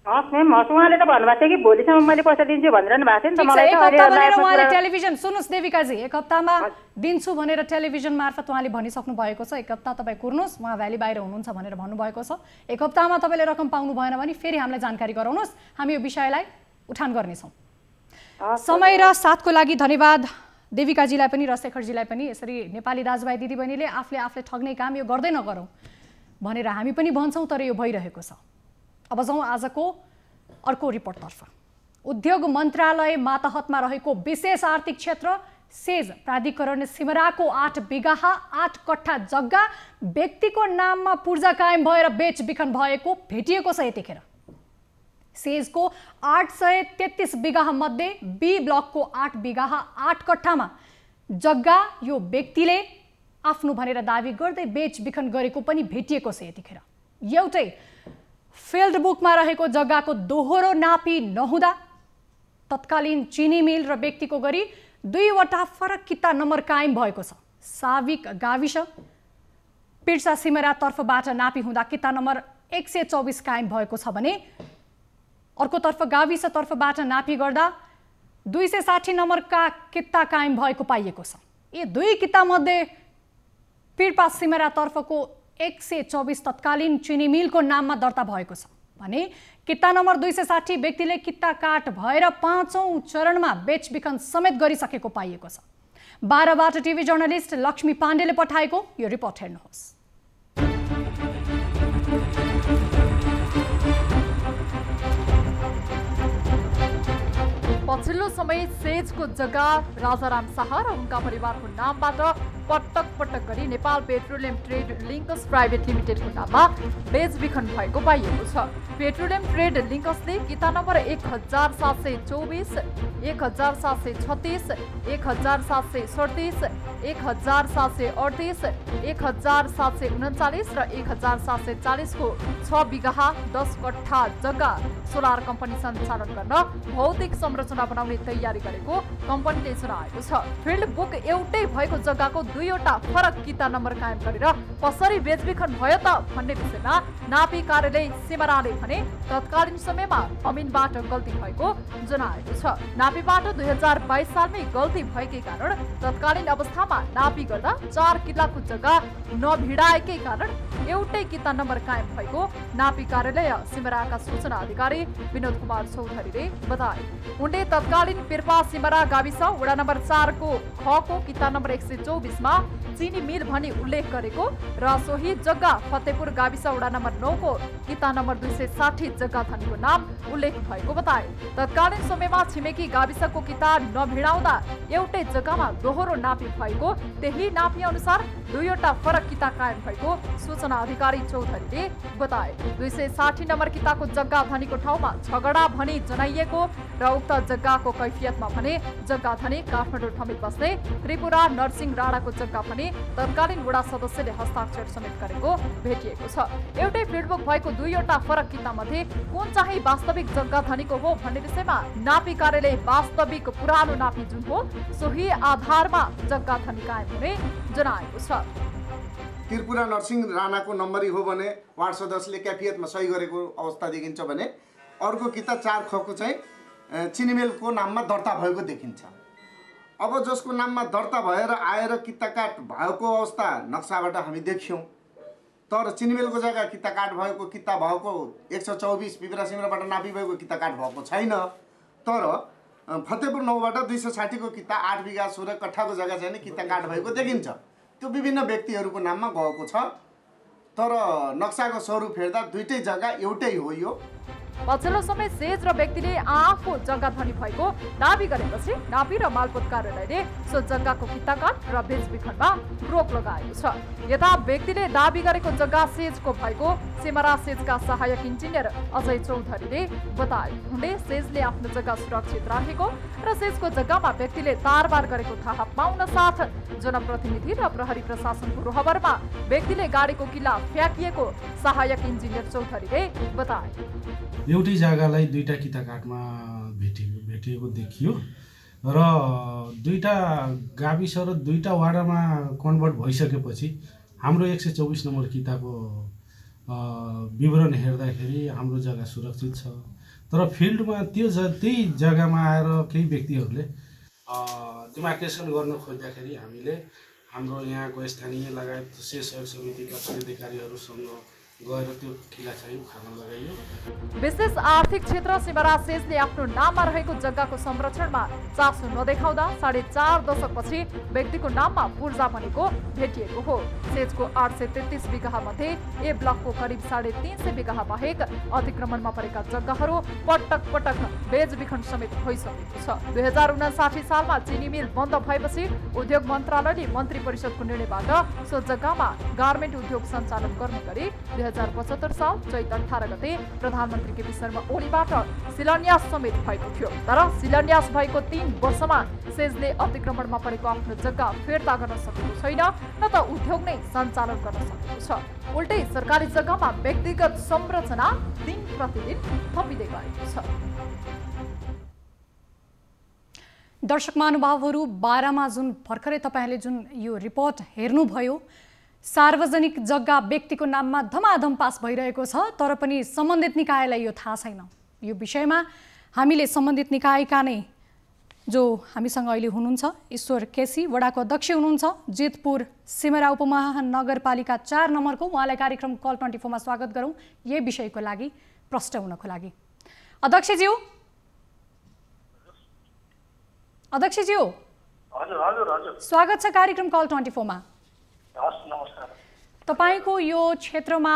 हस् म्याम, हस्। उहाँले त भन्नुभएको थियो कि भोलिसम्म मैले पैसा दिन्छु भनेर नि भएको थियो नि त मलाई। 1 हप्ता भनेर उहाँले टेलिभिजन सुन्नुस् देविकाजी, 1 हप्तामा दिन्छु भनेर टेलिभिजन मार्फत उहाँले भनिसक्नु भएको छ। 1 हप्ता तपाईँ कुर्नुहोस्, उहाँ भ्याली बाहिर हुनुहुन्छ भनेर भन्नुभएको छ। 1 हप्तामा तपाईँले रकम पाउनु भएन भने फेरि हामीलाई जानकारी गराउनुहोस्, हामी यो विषयलाई उठान गर्नेछौँ। समय र साथको लागि धन्यवाद देविकाजीलाई पनि र शेखरजीलाई पनि। यसरी नेपाली दाजुभाइ दिदीबहिनीले आफूले ठग्ने काम यो गर्दै नगरौँ भनेर हामी पनि भन्छौँ, तर यो भइरहेको छ। अब जाउँ आजको अर्को रिपोर्टतर्फ। उद्योग मन्त्रालय मातहतमा रहेको विशेष आर्थिक क्षेत्र सेज प्राधिकरण सिमराको 8 बिघा 8 कट्ठा जग्गा व्यक्तिको नाममा पूर्जा कायम भएर बेचबिखन भएको भेटिएको छ। यतिखेर सेजको 833 बिघा मध्ये बी ब्लकको 8 बिघा 8 कट्ठामा जग्गा यो व्यक्तिले आफ्नो भनेर दावी गर्दै बेचबिखन गरेको पनि भेटिएको छ। यतिखेर एउटै फिल्ड बुकमा रहेको जग्गाको दोहोरो नापी नहुँदा तत्कालीन चिनी मिल र व्यक्तिको गरी 2वटा फरक किता नम्बर कायम भएको छ। साविक गाविस पिर्सा सिमरा तर्फबाट नापी हुँदा किता नम्बर 124 कायम भएको छ भने अर्कोतर्फ गाविस तर्फबाट नापी गर्दा 260 नम्बरका किता कायम भएको पाइएको छ। यी 2 किता मध्ये पिर्पा सिमरा तर्फको 124 तत्कालीन चिनी मिलको नाममा दर्ता भएको छ भने किता नम्बर 260 व्यक्तिले किता काट भएर 5औं चरणमा बेचबिखन समेत गरिसकेको पाइएको छ। 12बाट टिभी जर्नलिस्ट लक्ष्मी पाण्डेले पठाएको यो रिपोर्ट हेर्नुहोस्। समय सेजको जग्गा राजाराम शाह र उनका परिवारको नामबाट पटक गरी नेपाल पेट्रोलियम ट्रेड लिङ्कस प्राइभेट लिमिटेडको नाममा बेचबिखन भएको पाइएको छ। पेट्रोलियम ट्रेड लिङ्कसले किता नम्बर 1724, 1736, 1737, 1738, 1739 र 1740 को 6 बिघा 10 कट्ठा जग्गा सोलर कम्पनी सञ्चालन गर्न भौतिक संरचना बनाउने तयारी गरेको कम्पनीले जनाएको छ। फिल्ड बुक एउटै भएको जग्गाको दुईवटा फरक किता नम्बर कायम गरेर कसरी बेचबिखन भयो त भन्ने विषयमा नापी कार्यालय सिमराले भने तत्कालीन समयमा अमिनबाट गल्ती भएको जनाएको छ। नापीबाट 2022 सालमै गल्ती भएकै कारण तत्कालीन अवस्थामा नापी गर्दा 4 किल्लाको जग्गा नभिडाएकै कारण एउटै किता नम्बर कायम भएको नापी कार्यालय सिमराका सूचना अधिकारी विनोद कुमार चौधरीले बताए। उनले तत्कालीन पिर्पा सिमरा गाविस वडा नम्बर 4 को ख को किता नम्बर 124 मा चीनी मिल भनी उल्लेख गरेको र सोही जग्गा फतेपुर गाविस वडा नम्बर 9 को किता नम्बर 260 जग्गा धनीको नाम उल्लेख भएको बताए। तत्कालीन समयमा छिमेकी गाविसको किता नभिडाउँदा एउटै जग्गामा दोहोरो नापी भएको, त्यही नापी अनुसार दुईवटा फरक किता कायम भएको सूचना अधिकारी चौधरीले बताए। 260 नम्बर किताको जग्गा धनीको ठाउँमा झगडा भनी जनाइएको र उक्त जग्गाको कैफियतमा भने जग्गा धनी काठमाडौँ ठमिल बस्ने त्रिपुरा नरसिंह राणाको जग्गा पनि तत्कालीन वडा सदस्यले हस्ताक्षर समेत गरेको भेटिएको छ। एउटै फिल्डबुक भएको दुईवटा फरक कितामध्ये कुन चाहिँ वास्तविक जग्गा धनीको हो भन्ने विषयमा नापी कार्यालय वास्तविक पुरानो नापी जुन हो सोही आधारमा जग्गा धनी कायम हुने जनाएको छ। त्रिपुरा नरसिंह राणाको नम्बरी हो भने वार्ड सदस्यले क्याफियतमा सही गरेको अवस्था देखिन्छ भने अर्को किता 4 खको चाहिँ चिनीमेलको नाममा दर्ता भएको देखिन्छ। अब जसको नाममा दर्ता भएर आएर किता काट भएको अवस्था नक्साबाट हामी देख्यौँ, तर चिनीमेलको जग्गा किता काट भएको किता भएको 124 पिपरा सिमराबाट नापी भएको किता काट भएको छैन। तर फतेपुर 9बाट 260 को किता 8 बिघा 16 कट्ठाको जग्गा चाहिँ किता काट भएको देखिन्छ। त्यो विभिन्न व्यक्तिहरूको नाममा गएको छ, तर नक्साको स्वरूप हेर्दा दुईटै जग्गा एउटै हो। यो पछिल्लो समय सेज र व्यक्तिले आफू जग्गा धनी भएको दाबी गरेपछि नापी र मालपोत कार्यालयले सो जग्गाको किताकाट र बेचबिखनमा रोक लगाएको छ। यता व्यक्तिले दाबी गरेको जग्गा सेजको भएको सिमरा सेजका सहायक इन्जिनियर अजय चौधरीले बताए। उनले सेजले आफ्नो जग्गा सुरक्षित राखेको र सेजको जग्गामा व्यक्तिले तारबार गरेको थाहा पाउन साथ जनप्रतिनिधि र प्रहरी प्रशासनको रोहबरमा व्यक्तिले गाडीको किल्ला फ्याँकिएको सहायक इन्जिनियर चौधरीले बताए। एउटै जग्गालाई दुईटा किता काटमा भेटिएको देखियो र दुईटा गाविस र दुईटा वाडामा कन्भर्ट भइसकेपछि हाम्रो 124 नम्बर किताको विवरण हेर्दाखेरि हाम्रो जग्गा सुरक्षित छ। तर फिल्डमा त्यही जग्गामा आएर केही व्यक्तिहरूले डिमार्केसन गर्न खोज्दाखेरि हामीले हाम्रो यहाँको स्थानीय लगायत सहयोग समितिका पदाधिकारीहरूसँग गएर त्यो किल्ला चाहिँ उखाड्न लगाइयो। विशेष आर्थिक क्षेत्र सिमरा सेजले आफ्नो नाममा रहेको जग्गाको संरक्षणमा चासो नदेखाउँदा 4.5 दशकपछि व्यक्तिको नाममा पूर्जा बनेको भेटिएको हो। सेजको 833 बिघा मध्ये ए ब्लकको करिब 350 बिघा बाहेक अतिक्रमणमा परेका जग्गाहरू पटक बेचबिखन समेत भइसकेको छ। 2059 सालमा चिनी मिल बन्द भएपछि उद्योग मन्त्रालयले मन्त्री परिषदको निर्णयबाट सो जग्गामा गार्मेन्ट उद्योग सञ्चालन गर्ने गरी 2075 साल चैत 18 गते प्रधानमन्त्री केपी शर्मा ओलीबाट शिलान्यास समेत भएको थियो। तर शिलान्यास भएको 3 वर्षमा सेजले अतिक्रमणमा परेको आफ्नो जग्गा फिर्ता गर्न सकेको छैन, न त उद्योग नै सञ्चालन गर्न सकेको छ। उल्टै सरकारी जग्गामा व्यक्तिगत संरचना दिन प्रतिदिन थपिँदै गएको छ। दर्शक महानुभावहरू 12 मा जुन भर्खरै तपाईहरुले जुन यो रिपोर्ट हेर्नुभयो, सार्वजनिक जग्गा व्यक्तिको नाममा धमाधम पास भइरहेको छ, तर पनि सम्बन्धित निकायलाई यो थाहा छैन। यो विषयमा हामीले सम्बन्धित निकायका नै जो हामीसँग अहिले हुनुहुन्छ ईश्वर केसी वडाको अध्यक्ष हुनुहुन्छ, जितपुर सिमरा उपमहानगरपालिका 4 नम्बरको, उहाँलाई कार्यक्रम कल 24 मा स्वागत गरौँ यही विषयको लागि प्रश्न हुनको लागि। अध्यक्षज्यू हजुर स्वागत छ कार्यक्रम कल 24 मा। हस्, नमस्कार। तपाईको यो क्षेत्रमा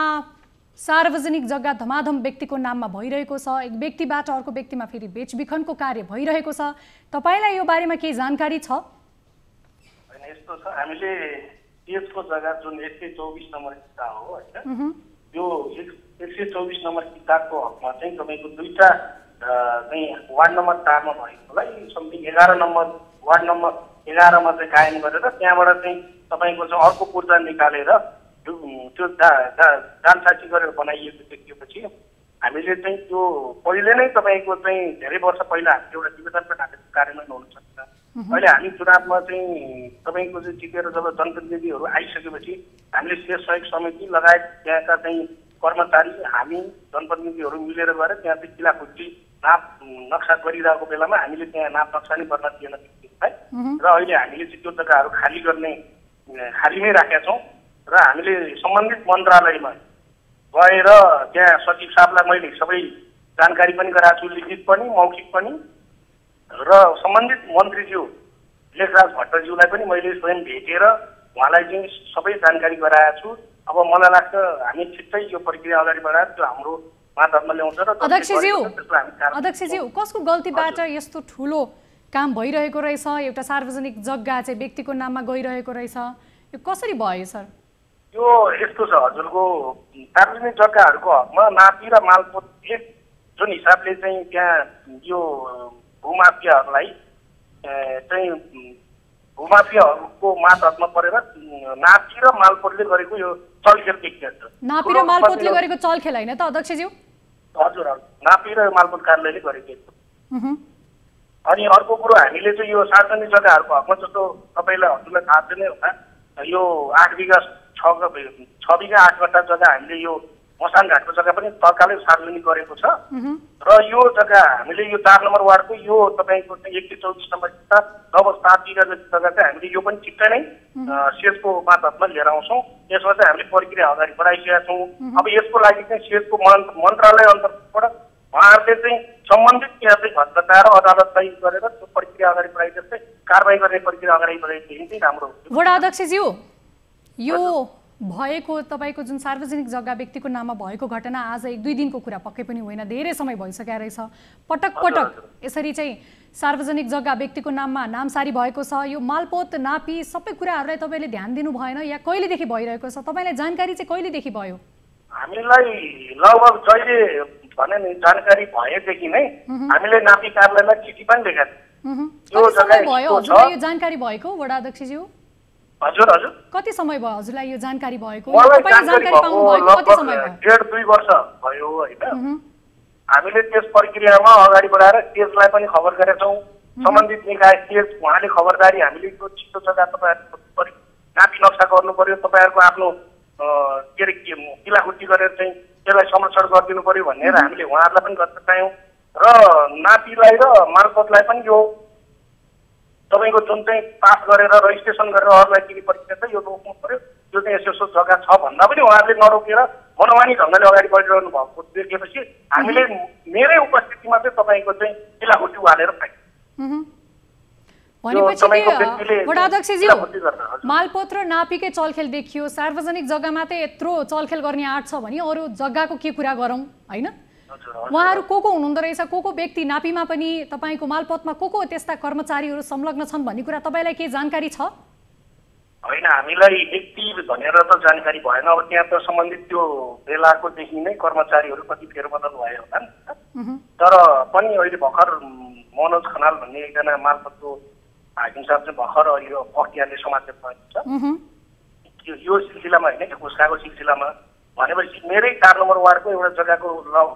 सार्वजनिक जग्गा धमाधम व्यक्तिको नाममा भइरहेको छ, एक व्यक्तिबाट अर्को व्यक्तिमा फेरि बेचबिखनको कार्य भइरहेको छ। तपाईलाई यो बारेमा केही जानकारी छ? हैन, यस्तो छ, हामीले त्यसको जग्गा जुन 124 नम्बर किता हो हैन, यो 124 नम्बर किताको हकमा चाहिँ तपाईको दुईटा चाहिँ वार्ड नम्बर 4 मा भएकोलाई समथिङ 11 नम्बर वार्ड नम्बर 11 मा चाहिँ कायम गरेर त्यहाँबाट चाहिँ तपाईको चाहिँ अर्को पूर्जा निकालेर त्यो जानसाक्षी गरेर बनाइएको देखिएपछि हामीले चाहिँ त्यो पहिले नै तपाईको चाहिँ धेरै वर्ष पहिला एउटा निवेदन प्रकारको कार्यान्वयन हुन सक्छ। अहिले हामी चुनावमा चाहिँ तपाईको चाहिँ जितेर जब जनप्रतिनिधिहरू आइसकेपछि हामीले शेष सहयोग समिति लगायत त्यहाँका चाहिँ कर्मचारी हामी जनप्रतिनिधिहरू मिलेर गएर त्यहाँ चाहिँ किलाखुट्टी नाप नक्सा गरिरहेको बेलामा हामीले त्यहाँ नाप नक्सा नै गर्न दिएन है। र अहिले हामीले चाहिँ त्यो जग्गाहरू खाली नै राखेका छौँ र हामीले सम्बन्धित मन्त्रालयमा गएर त्यहाँ सचिव साहबलाई मैले सबै जानकारी पनि गराएको छु, लिखित पनि मौखिक पनि, र सम्बन्धित मन्त्रीज्यू लेखराज भट्टज्यूलाई पनि मैले स्वयं भेटेर उहाँलाई चाहिँ सबै जानकारी गराएको छु। अब मलाई लाग्छ हामी छिट्टै यो प्रक्रिया अगाडि बढाएर त्यो हाम्रो मातहतमा ल्याउँछ। र अध्यक्षज्यू, कसको गल्तीबाट यस्तो ठुलो काम भइरहेको रहेछ? एउटा सार्वजनिक जग्गा चाहिँ व्यक्तिको नाममा गइरहेको रहेछ, यो कसरी भयो सर? यो यस्तो छ हजुरको, सार्वजनिक जग्गाहरूको हकमा नापी र मालपोत एक जुन हिसाबले चाहिँ त्यहाँ यो भूमाफियाहरूलाई चाहिँ भूमाफियाहरूको मातहतमा परेर नापी र मालपोतले गरेको यो चलखेल देखिन्छ। नापी र मालपोतले गरेको चलखेल होइन त अध्यक्षज्यू? हजुर, नापी र मालपोत कार्यालयले गरेको। अनि अर्को कुरो हामीले चाहिँ यो सार्वजनिक जग्गाहरूको हकमा जस्तो तपाईँलाई हजुरलाई थाहा छ नै होला, यो 8 बिघा 6 बिघा 8 गट्टा जग्गा हामीले यो मसान घाटको जग्गा पनि तत्कालै सार्वजनिक गरेको छ। र यो जग्गा हामीले यो 4 नम्बर वार्डको यो तपाईँको चाहिँ 124 नम्बर किता लगभग 7 बिघा जति जग्गा चाहिँ हामीले यो पनि छिट्टै नै सेजको मातहतमा लिएर आउँछौँ। यसमा चाहिँ हामीले प्रक्रिया अगाडि बढाइसकेका छौँ। अब यसको लागि चाहिँ सेजको मन्त्रालय अन्तर्गतबाट उहाँहरूले चाहिँ सम्बन्धित त्यहाँ चाहिँ भ्रष्टाचार अदालत तय गरेर त्यो प्रक्रिया अगाडि बढाइदिएर चाहिँ कारबाही गर्ने प्रक्रिया अगाडि बढाइदिए चाहिँ राम्रो हुन्छ। वडा अध्यक्षज्यू, यो भएको तपाईँको जुन सार्वजनिक जग्गा व्यक्तिको नाममा भएको घटना आज 1-2 दिनको कुरा पक्कै पनि होइन, धेरै समय भइसकेको रहेछ। पटक यसरी चाहिँ सार्वजनिक जग्गा व्यक्तिको नाममा नामसारी भएको छ। यो मालपोत नापी सबै कुराहरूलाई तपाईँले ध्यान दिनु भएन या कहिलेदेखि भइरहेको छ? तपाईँलाई जानकारी चाहिँ कहिलेदेखि भयो? हामीलाई लगभग जहिले भने नि जानकारी भएदेखि नै हामीले नापी कार्यालयलाई चिठी पनि लेखेका थियौँ। यो जग्गा भयो हजुरलाई यो जानकारी भएको वडा अध्यक्षज्यू? हजुर हजुर, कति समय भयो हजुरलाई यो जानकारी भएको? मलाई जानकारी पाउनु भएको कति समय भयो? 1.5-2 वर्ष भयो हैन। हामीले त्यस प्रक्रियामा अगाडि बढाएर केसलाई पनि खबर गरेका छौँ। सम्बन्धित निकाय केस उहाँले खबरदारी हामीले त्यो छिटो जग्गा तपाईँहरूको नापी नक्सा गर्नु पर्यो, तपाईँहरूको आफ्नो के अरे किलाखुट्टी गरेर चाहिँ त्यसलाई संरक्षण गरिदिनु पर्यो भनेर हामीले उहाँहरूलाई पनि गर्न चाह्यौँ। र नापीलाई र मालपोतलाई पनि यो तपाईँको जुन चाहिँ पास गरेर रजिस्ट्रेसन गरेर अरूलाई दिने प्रक्रिया छ यो रोक्नु पर्यो। यो चाहिँ यसो जग्गा छ भन्दा पनि उहाँहरूले नरोकेर मनोमानी ढङ्गले अगाडि बढिरहनु भएको देखेपछि हामीले मेरै उपस्थितिमा चाहिँ तपाईँको चाहिँ किलाखुट्टी उहालेर पायौँ। भनेपछि वडा अध्यक्षज्यू, मालपोत र नापीकै चलखेल देखियो, सार्वजनिक जग्गामा त यत्रो चलखेल गर्ने आँट छ भने अरू जग्गाको के कुरा गरौँ होइन? उहाँहरू को हुनुहुँदो रहेछ, को व्यक्ति नापीमा पनि तपाईँको मालपोतमा को त्यस्ता कर्मचारीहरू संलग्न छन् भन्ने कुरा तपाईँलाई के जानकारी छ? होइन, हामीलाई व्यक्ति भनेर त जानकारी भएन। अब त्यहाँ त सम्बन्धित त्यो बेलाकोदेखि नै कर्मचारीहरू कति फेरबदल भयो होला नि। तर पनि अहिले भर्खर मनोज खनाल भन्ने एकजना मालपोतको हाकिम साहब चाहिँ भर्खर यो पक्रियाले समाचार पाएको छ यो सिलसिलामा होइन, घुसखाको सिलसिलामा। भनेपछि मेरै 4 नम्बर वार्डको एउटा जग्गाको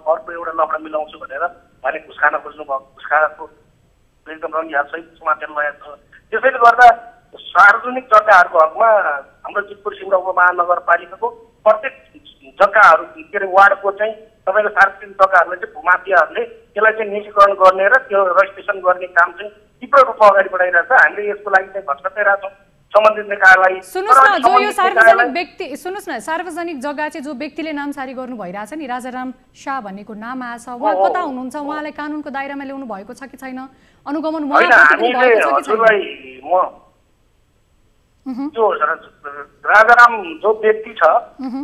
अर्को एउटा लफडा मिलाउँछु भनेर उहाँले घुस खान खोज्नु भयो। घुसखाको एकदम रङ्गिहालसहित समाचार लगाएको छ। त्यसैले गर्दा सार्वजनिक जग्गाहरूको हकमा हाम्रो जितपुर सिमरा उपमहानगरपालिकाको प्रत्येक जग्गाहरू के अरे वार्डको चाहिँ तपाईँको सार्वजनिक जग्गाहरूलाई चाहिँ भूमाफियाहरूले त्यसलाई चाहिँ निजीकरण गर्ने र त्यो रजिस्ट्रेसन गर्ने काम चाहिँ तीव्र रूपमा अगाडि बढाइरहेको छ। हामीले यसको लागि चाहिँ भत्काइरहेको छौँ सम्बन्धित निकायलाई। सुन्नुहोस् न, जो यो सार्वजनिक व्यक्ति, सुन्नुहोस् न, सार्वजनिक जग्गा चाहिँ जो व्यक्तिले नामसारी गर्नु भइरहेछ नि, राजाराम शाह भन्नेको नाम आएछ, उहाँ कता हुनुहुन्छ? उहाँलाई कानुनको दायरामा ल्याउनु भएको छ कि छैन? अनुगमन उहाँले भएको छ कि छैन? त्यो राजाराम जो व्यक्ति छ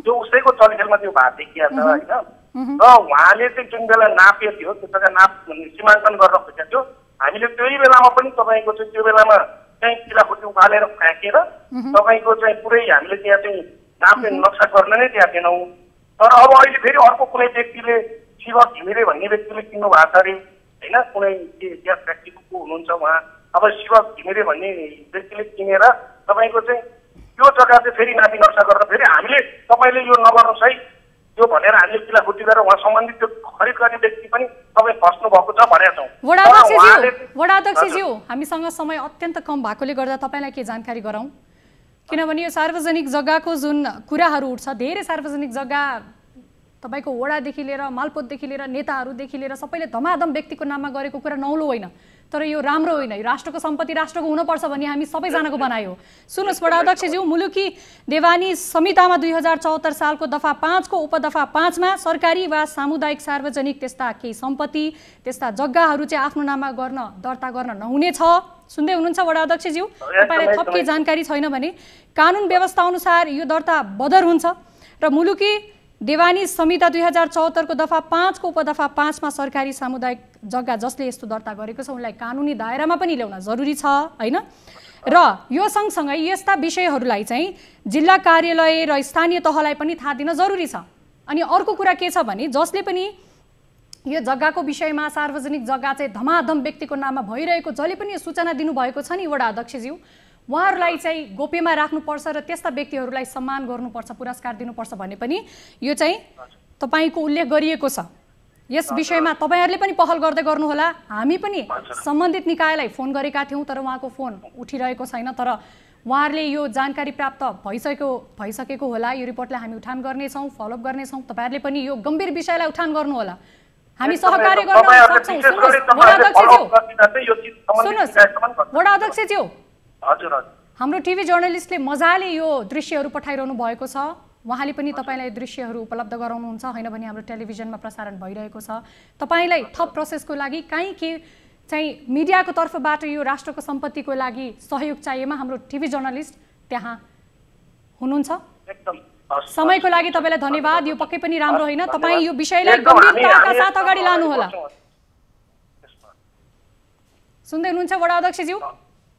जो उसैको चलखेलमा त्यो भात देखिया छ होइन र उहाँले चाहिँ जुन बेला नापे थियो त्यो जग्गा सीमाङ्कन गर्न खोजेको थियो हामीले त्यही बेलामा पनि तपाईँको चाहिँ त्यो बेलामा चाहिँ किलाफुटी उखालेर फ्याँकेर तपाईँको चाहिँ पुरै हामीले त्यहाँ चाहिँ नाप्ने नक्सा गर्न नै त्यहाँ थिएनौँ। तर अब अहिले फेरि अर्को कुनै व्यक्तिले शिव घिमिरे भन्ने व्यक्तिले किन्नु भएको छ अरे होइन कुनै ग्यास फ्याक्ट्रीको को हुनुहुन्छ उहाँ अब शिव घिमिरे भन्ने व्यक्तिले किनेर तपाईँको चाहिँ त्यो जग्गा चाहिँ फेरि नापी नक्सा गरेर फेरि हामीले तपाईँले यो नगर्नुहोस् है त्यो भनेर हामीले किलाफुटी गरेर उहाँ सम्बन्धित त्यो खरिद गर्ने व्यक्ति पनि तपाईँ फस्नु भएको छ भनेका छौँ। वडाध्यक्षज्यू हामीसँग समय अत्यन्त कम भएकोले गर्दा तपाईँलाई के जानकारी गराउँ किनभने यो सार्वजनिक जग्गाको जुन कुराहरू उठ्छ धेरै सार्वजनिक जग्गा तपाईको वडादेखि लिएर मालपोतदेखि लिएर नेताहरूदेखि लिएर सबैले धमाधम व्यक्तिको नाममा गरेको कुरा नौलो होइन तर यो राम्रो होइन यो राष्ट्रको सम्पत्ति राष्ट्रको हुनुपर्छ भन्ने हामी सबैजनाको बनायो। सुन्नुहोस् वडाध्यक्षज्यू मुलुकी देवानी संहितामा 2074 सालको दफा 5 को उपदफा 5 मा सरकारी वा सामुदायिक सार्वजनिक त्यस्ता केही सम्पत्ति त्यस्ता जग्गाहरू चाहिँ आफ्नो नाममा गर्न दर्ता गर्न नहुनेछ। सुन्दै हुनुहुन्छ वडाध्यक्षज्यू तपाईलाई थप केही जानकारी छैन भने कानुन व्यवस्था अनुसार यो दर्ता बदर हुन्छ र मुलुकी देवानी संहिता 2074 को दफा 5 को उपदफा 5 मा सरकारी सामुदायिक जग्गा जसले यस्तो दर्ता गरेको छ उनलाई कानुनी दायरामा पनि ल्याउन जरुरी छ हैन र यो सँगसँगै यस्ता विषयहरूलाई चाहिँ जिल्ला कार्यालय र स्थानीय तहलाई पनि थाहा दिन जरुरी छ। अनि अर्को कुरा के छ भने जसले पनि यो जग्गाको विषयमा सार्वजनिक जग्गा चाहिँ धमाधम व्यक्तिको नाममा भइरहेको जसले पनि यो सूचना दिनुभएको छ नि वडा अध्यक्षज्यू उहाँहरूलाई चाहिँ गोप्यमा राख्नुपर्छ र त्यस्ता व्यक्तिहरूलाई सम्मान गर्नुपर्छ पुरस्कार दिनुपर्छ भन्ने पनि यो चाहिँ तपाईको उल्लेख गरिएको छ। यस विषयमा तपाईहरुले पनि पहल गर्दै गर्नुहोला। हामी पनि सम्बन्धित निकायलाई फोन गरेका थियौं तर उहाँको फोन उठिरहेको छैन तर उहाँहरूले यो जानकारी प्राप्त भइसकेको होला। यो रिपोर्टलाई हामी उठान गर्नेछौं फलोअप गर्नेछौं। तपाईहरुले पनि यो गम्भीर विषयलाई उठान गर्नुहोला। हामी सहकार्य गर्न सक्छौं। सुन्नुहोस् वडा अध्यक्षज्यू हजुर हाम्रो टिभी जर्नलिस्टले मजाले यो दृश्यहरू पठाइरहनु भएको छ। उहाँले पनि तपाईलाई दृश्यहरू उपलब्ध गराउनुहुन्छ हैन भने हाम्रो टेलिभिजनमा प्रसारण भइरहेको छ। तपाईलाई थप प्रोसेसको लागि काई के चाहिँ मिडियाको तर्फबाट यो राष्ट्रको सम्पत्तिको लागि सहयोग चाहिएमा हाम्रो टिभी जर्नलिस्ट त्यहाँ हुनुहुन्छ। एकदम समयको लागि तपाईलाई धन्यवाद। यो पक्कै पनि राम्रो हैन। तपाई यो विषयलाई गम्भीरताका साथ अगाडि लानु होला। सुन्दै हुनुहुन्छ वडा अध्यक्षज्यू?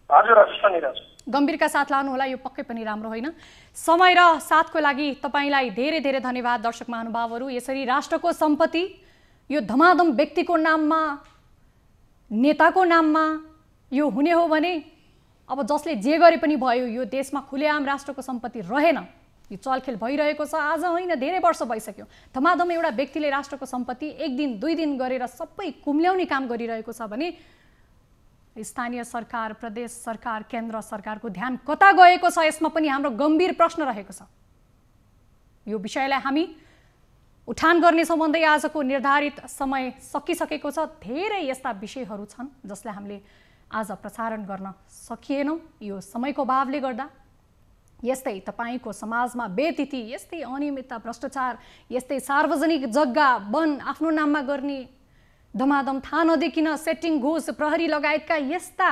हजुर सुनिरहेछु। गम्भीरका साथ लानु होला। यो पक्कै पनि राम्रो होइन। समय र साथको लागि तपाईलाई धेरै धेरै धन्यवाद। दर्शक महानुभावहरू यसरी राष्ट्रको सम्पत्ति यो धमाधम व्यक्तिको नाममा नेताको नाममा यो हुने हो भने अब जसले जे गरे पनि भयो यो देशमा खुलेआम राष्ट्रको सम्पत्ति रहेन। यो चलखेल भइरहेको छ आज होइन धेरै वर्ष भइसक्यो। धमाधम एउटा व्यक्तिले राष्ट्रको सम्पत्ति एक दिन दुई दिन गरेर सबै कुम्ल्याउने काम गरिरहेको छ भने स्थानीय सरकार प्रदेश सरकार केन्द्र सरकारको ध्यान कता गएको छ यसमा पनि हाम्रो गम्भीर प्रश्न रहेको छ। यो विषयलाई हामी उठान गर्नेछौँ भन्दै आजको निर्धारित समय सकिसकेको छ। धेरै यस्ता विषयहरू छन् जसलाई हामीले आज प्रसारण गर्न सकिएनौँ यो समयको अभावले गर्दा। यस्तै तपाईको समाजमा बेतिथि यस्तै अनियमितता भ्रष्टाचार यस्तै सार्वजनिक जग्गा वन आफ्नो नाममा गर्ने धमाधम थाहा नदेखिन सेटिङ घुस प्रहरी लगायतका यस्ता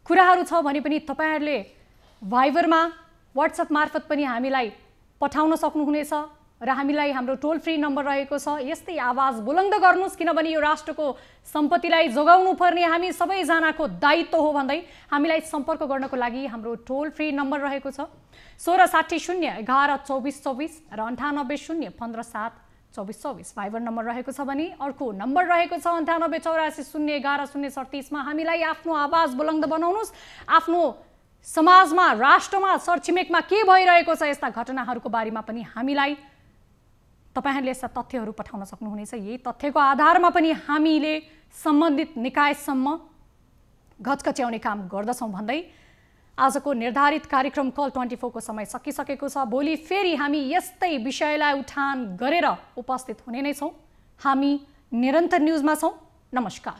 कुराहरू छ भने पनि तपाईहरुले भाइबरमा व्हाट्सएप मार्फत पनि हामीलाई पठाउन सक्नुहुनेछ र हामीलाई हाम्रो टोल फ्री नम्बर रहेको छ। यस्तै आवाज बुलन्द गर्नुस् किनभने यो राष्ट्रको सम्पत्तिलाई जोगाउनु पर्ने हामी सबैजनाको दायित्व हो भन्दै हामीलाई सम्पर्क गर्नको लागि हाम्रो टोल फ्री नम्बर रहेको छ 1660 11 24 24 र 98 0 15 7 2424 फाइबर नम्बर रहेको छ भने अर्को नम्बर रहेको छ 98 84 0 11 037 मा हामीलाई आफ्नो आवाज बुलन्द बनाउनुस्। आफ्नो समाजमा राष्ट्रमा सरछिमेकमा के भइरहेको छ यस्ता घटनाहरूको बारेमा पनि हामीलाई तपाईहरुले यस्ता तथ्यहरू पठाउन सक्नुहुनेछ। यही तथ्यको आधारमा पनि हामीले सम्बन्धित निकायसम्म घचघच्याउने काम गर्दछौं भन्दै आजको निर्धारित कार्यक्रम कल 24 को समय सकिसकेको छ। भोलि फेरि हामी यस्तै विषयलाई उठान गरेर उपस्थित हुने नै छौं। हामी निरन्तर न्यूजमा छौं। नमस्कार।